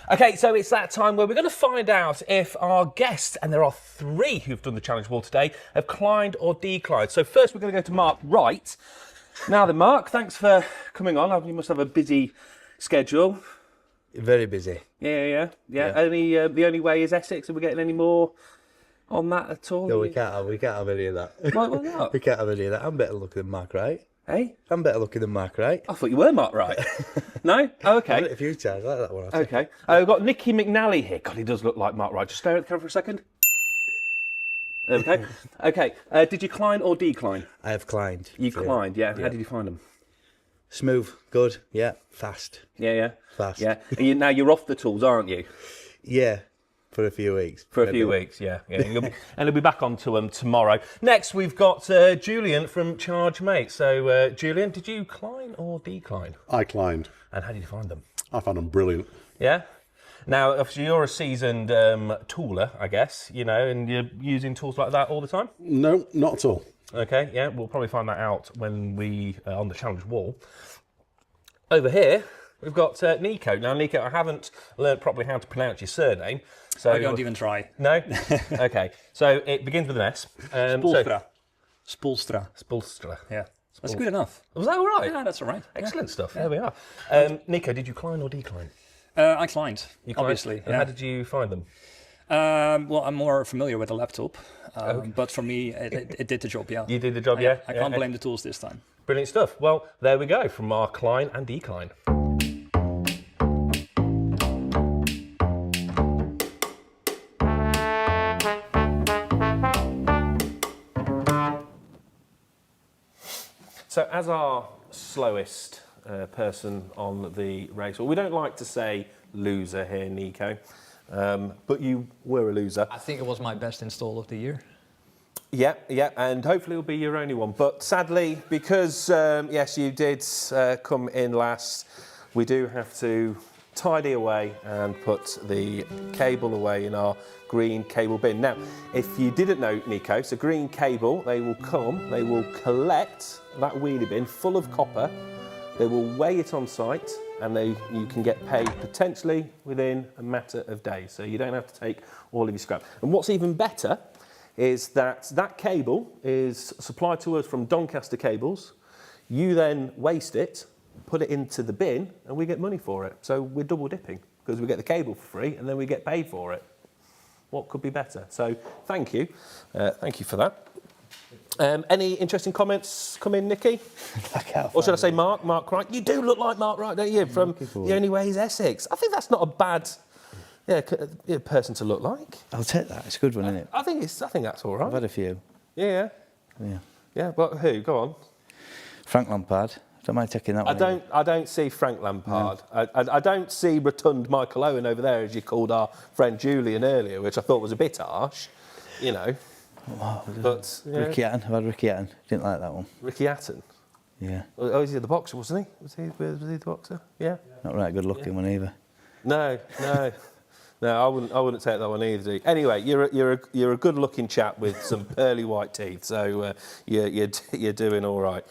B: Okay, so it's that time where we're going to find out if our guests, and there are 3 who've done the challenge wall today, have climbed or declined. So first we're going to go to Mark Wright. Now then, Mark, thanks for coming on. You must have a busy schedule.
I: Very busy.
B: Yeah. Only the only way is Essex. Are we getting any more on that at all?
I: No, we can't have any of that.
B: Why not?
I: We can't have any of that. I'm better looking than Mark Wright.
B: Hey?
I: I'm better looking than Mark Wright.
B: I thought you were Mark Wright. No? Oh, okay.
I: I've done it a few times. I like that one. Actually.
B: Okay. We've got Nicky McNally here. God, he does look like Mark Wright. Just stare at the camera for a second. Okay. Okay. Did you climb or decline?
I: I have climbed.
B: You climbed, yeah. How did you find them?
I: Smooth, good, yeah, fast.
B: Yeah.
I: Fast.
B: Yeah. And now you're off the tools, aren't you?
I: Yeah. For a few weeks.
B: For a few weeks, yeah. And he'll be back onto them tomorrow. Next, we've got Julian from ChargeMate. So, Julian, did you climb or decline?
E: I climbed.
B: And how did you find them?
E: I found them brilliant.
B: Yeah? Now, obviously, you're a seasoned tooler, I guess, you know, and you're using tools like that all the time?
E: No, not at all.
B: Okay, yeah, we'll probably find that out when we on the challenge wall. Over here, we've got Nico. Now, Nico, I haven't learned properly how to pronounce your surname. So
D: I don't even try.
B: No? Okay, so it begins with an S.
D: Spoelstra. Spoelstra.
B: Spoelstra.
D: Yeah. That's good enough.
B: Was that all right?
D: Yeah, that's all right.
B: Excellent stuff. There we are. Nico, did you climb or decline?
D: I climbed,
B: You climbed?
D: obviously.
B: And how did you find them?
D: Well, I'm more familiar with the laptop, but for me, it did the job, yeah.
B: You did the job, yeah?
D: I can't blame the tools this time.
B: Brilliant stuff. Well, there we go, from our climb and decline. So as our slowest person on the race, well, we don't like to say loser here, Nico, but you were a loser.
D: I think it was my best install of the year.
B: Yeah, and hopefully it'll be your only one. But sadly, because, yes, you did come in last, we do have to tidy away and put the cable away in our green cable bin. Now, if you didn't know, Nico, so green cable, they will collect that wheelie bin full of copper, they will weigh it on site, and you can get paid potentially within a matter of days. So you don't have to take all of your scrap. And what's even better is that cable is supplied to us from Doncaster Cables. You then waste it, put it into the bin, and we get money for it. So we're double dipping because we get the cable for free and then we get paid for it. What could be better? So thank you. Thank you for that. Any interesting comments come in, Nicky? Or should I say Mark? Mark Wright. You do look like Mark Wright, don't you? From The Only Way is Essex. I think that's not a bad person to look like.
C: I'll take that. It's a good one, isn't it?
B: I think that's all right.
C: I've had a few.
B: Yeah. But who? Go on.
C: Frank Lampard. Don't mind taking that one.
B: I don't see Frank Lampard. No. I don't see rotund Michael Owen over there, as you called our friend Julian earlier, which I thought was a bit harsh, you know. But
C: Ricky Hatton. I've had Ricky Hatton. Didn't like that one.
B: Ricky Hatton.
C: Yeah.
B: Oh, was he the boxer, wasn't he? Was he the boxer? Yeah.
C: Not right good looking one either.
B: No. No, I wouldn't take that one either. Anyway, you're a good-looking chap with some pearly white teeth, so you're doing all right.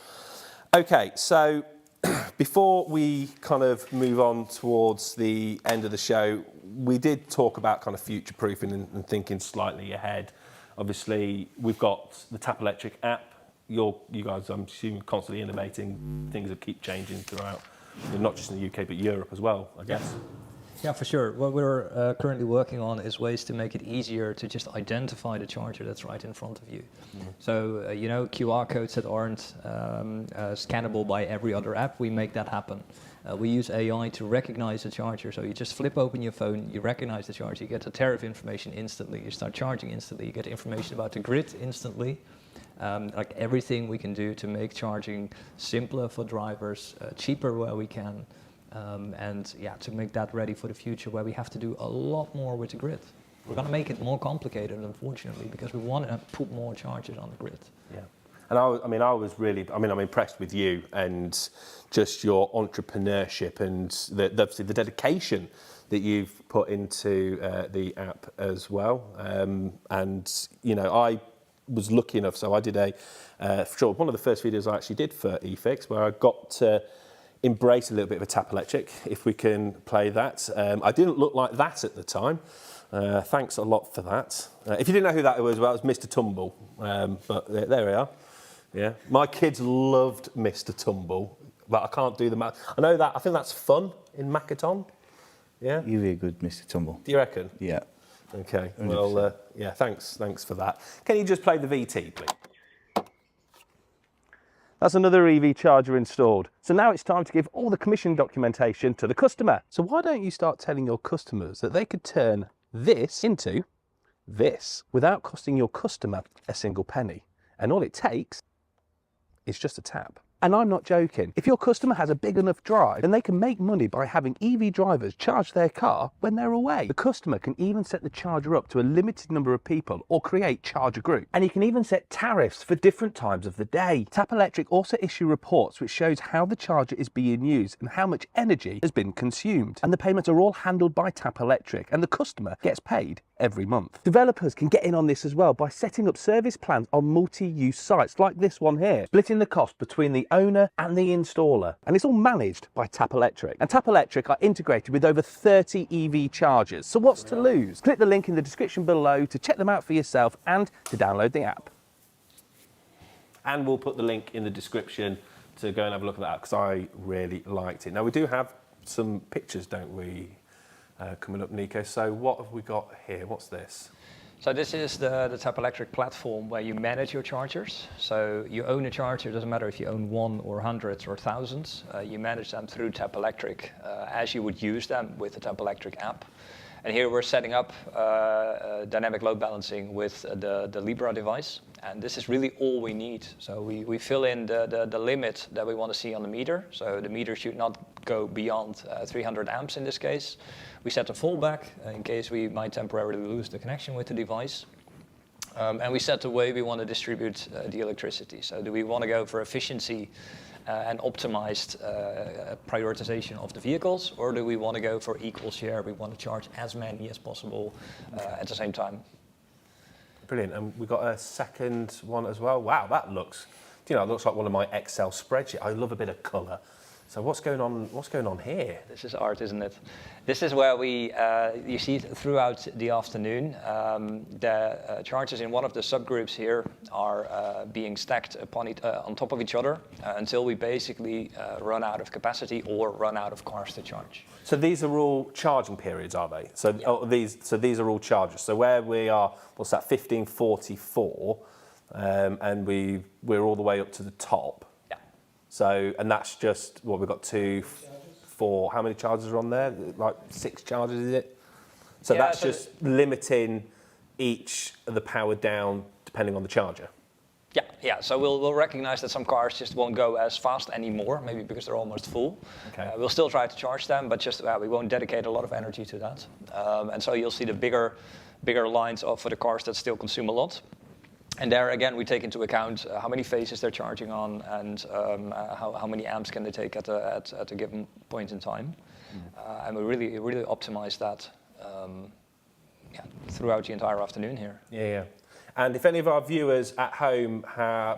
B: Okay, so before we kind of move on towards the end of the show, we did talk about kind of future-proofing and thinking slightly ahead. Obviously, we've got the Tap Electric app. You guys, I'm assuming, constantly innovating. Things that keep changing throughout, not just in the UK, but Europe as well, I guess.
D: Yeah, for sure. What we're currently working on is ways to make it easier to just identify the charger that's right in front of you. So, QR codes that aren't scannable by every other app, we make that happen. We use AI to recognize the charger. So you just flip open your phone, you recognize the charger, you get the tariff information instantly, you start charging instantly, you get information about the grid instantly. Like everything we can do to make charging simpler for drivers, cheaper where we can, to make that ready for the future where we have to do a lot more with the grid. We're going to make it more complicated, unfortunately, because we want to put more chargers on the grid.
B: Yeah. And I'm impressed with you and just your entrepreneurship and the dedication that you've put into the app as well. I was lucky enough, so I did one of the first videos I actually did for eFIXX, where I got to embrace a little bit of a Tap Electric, if we can play that. I didn't look like that at the time. Thanks a lot for that. If you didn't know who that was, well, it was Mr. Tumble. But there we are. Yeah, my kids loved Mr. Tumble, but I can't do the math. I know that. I think that's fun in Macathon. Yeah.
C: You'd be a good Mr. Tumble.
B: Do you reckon?
C: Yeah.
B: Okay.
C: 100%.
B: Well, thanks for that. Can you just play the VT, please? That's another EV charger installed. So now it's time to give all the commission documentation to the customer. So why don't you start telling your customers that they could turn this into this without costing your customer a single penny? And all it takes is just a tap.
J: And I'm not joking. If your customer has a big enough drive, then they can make money by having EV drivers charge their car when they're away. The customer can even set the charger up to a limited number of people or create charger groups. And you can even set tariffs for different times of the day. Tap Electric also issue reports which shows how the charger is being used and how much energy has been consumed. And the payments are all handled by Tap Electric, and the customer gets paid every month. Developers can get in on this as well by setting up service plans on multi-use sites like this one here, splitting the cost between the owner and the installer. And it's all managed by Tap Electric. And Tap Electric are integrated with over 30 EV chargers. So what's to lose? Click the link in the description below to check them out for yourself and to download the app.
B: And we'll put the link in the description to go and have a look at that because I really liked it. Now we do have some pictures, don't we, coming up, Nico? So what have we got here? What's this?
D: So this is the Tap Electric platform where you manage your chargers. So you own a charger, it doesn't matter if you own one or hundreds or thousands. You manage them through Tap Electric as you would use them with the Tap Electric app. And here we're setting up dynamic load balancing with the Libra device. And this is really all we need. So we fill in the limit that we want to see on the meter. So the meter should not go beyond 300 amps in this case. We set a fallback in case we might temporarily lose the connection with the device. And we set the way we want to distribute the electricity. So do we want to go for efficiency and optimized prioritization of the vehicles, or do we want to go for equal share? We want to charge as many as possible at the same time.
B: Brilliant. And we've got a second one as well. Wow, that looks, it looks like one of my Excel spreadsheets. I love a bit of colour. So what's going on here?
D: This is art, isn't it? This is where we, you see throughout the afternoon, the chargers in one of the subgroups here are being stacked upon on top of each other until we basically run out of capacity or run out of cars to charge.
B: So these are all charging periods, are they? So, yeah. These are all chargers. So where we are, what's that, 1544, and we're all the way up to the top. So, and that's just, what, we've got 2, 4, how many chargers are on there? Like 6 chargers, is it? So yeah, that's just limiting each of the power down depending on the charger.
D: Yeah. So we'll recognize that some cars just won't go as fast anymore, maybe because they're almost full. Okay. We'll still try to charge them, but just we won't dedicate a lot of energy to that. And so you'll see the bigger lines for the cars that still consume a lot. And there again, we take into account how many phases they're charging on and how many amps can they take at a given point in time. And we really optimize that throughout the entire afternoon here.
B: Yeah. And if any of our viewers at home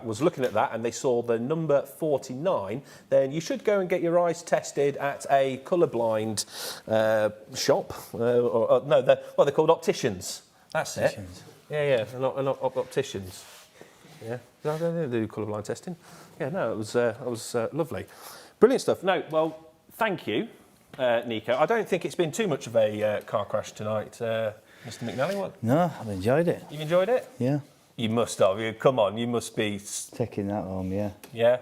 B: was looking at that and they saw the number 49, then you should go and get your eyes tested at a colourblind shop. What they're called, opticians. That's opticians. It. Yeah, not opticians. Yeah, they do colourblind testing. Yeah, no, it was lovely. Brilliant stuff. No, well, thank you, Nico. I don't think it's been too much of a car crash tonight, Mr. McNally. What?
C: No, I've enjoyed it.
B: You've enjoyed it?
C: Yeah.
B: You must have. Come on, you must be...
C: Taking that home, yeah.
B: Yeah?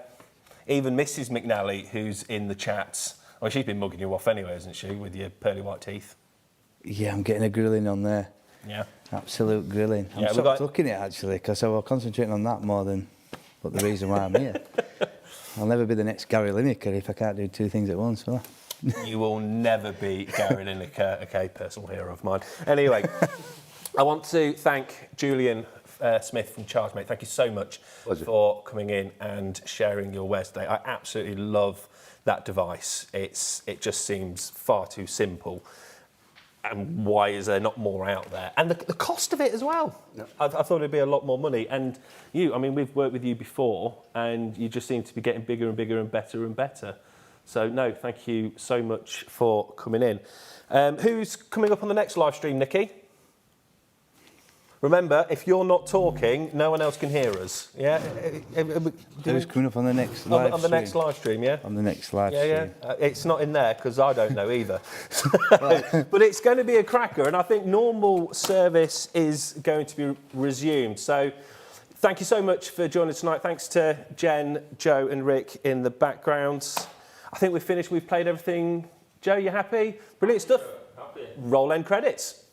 B: Even Mrs. McNally, who's in the chats, well, she's been mugging you off anyway, hasn't she, with your pearly white teeth?
C: Yeah, I'm getting a grilling on there.
B: Yeah.
C: Absolute grilling. I'm stopped looking at it actually because I was concentrating on that more than the reason why I'm here. I'll never be the next Gary Lineker if I can't do 2 things at once. Huh?
B: You will never be Gary Lineker, okay, personal hero of mine. Anyway, I want to thank Julian Smith from Chargepoint. Thank you so much for coming in and sharing your wares today. I absolutely love that device. It just seems far too simple. And why is there not more out there? And the cost of it as well. Yeah. I thought it'd be a lot more money. And we've worked with you before, and you just seem to be getting bigger and bigger and better and better. So, no, thank you so much for coming in. Who's coming up on the next live stream, Nikki? Remember, if you're not talking, no one else can hear us. Yeah.
C: Who's coming up on the next live stream?
B: On the next live stream, yeah.
C: On the next live stream.
B: Yeah. It's not in there because I don't know either. But it's going to be a cracker, and I think normal service is going to be resumed. So, thank you so much for joining us tonight. Thanks to Jen, Joe, and Rick in the background. I think we've finished. We've played everything. Joe, you happy? Brilliant stuff. Happy. Roll end credits.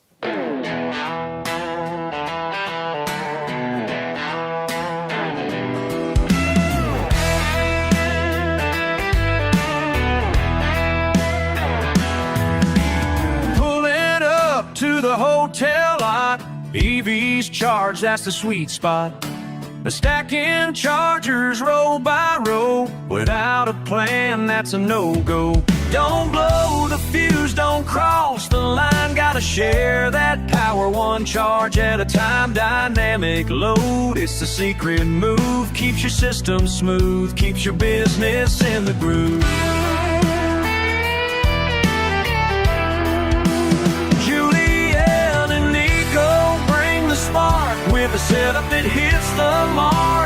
K: tail lot. EVs charge, that's the sweet spot. The stacking chargers row by row. Without a plan, that's a no-go. Don't blow the fuse, don't cross the line. Gotta share that power, one charge at a time. Dynamic load, it's the secret move. Keeps your system smooth, keeps your business in the groove. Julian and Nico bring the spark with a setup that hits the mark.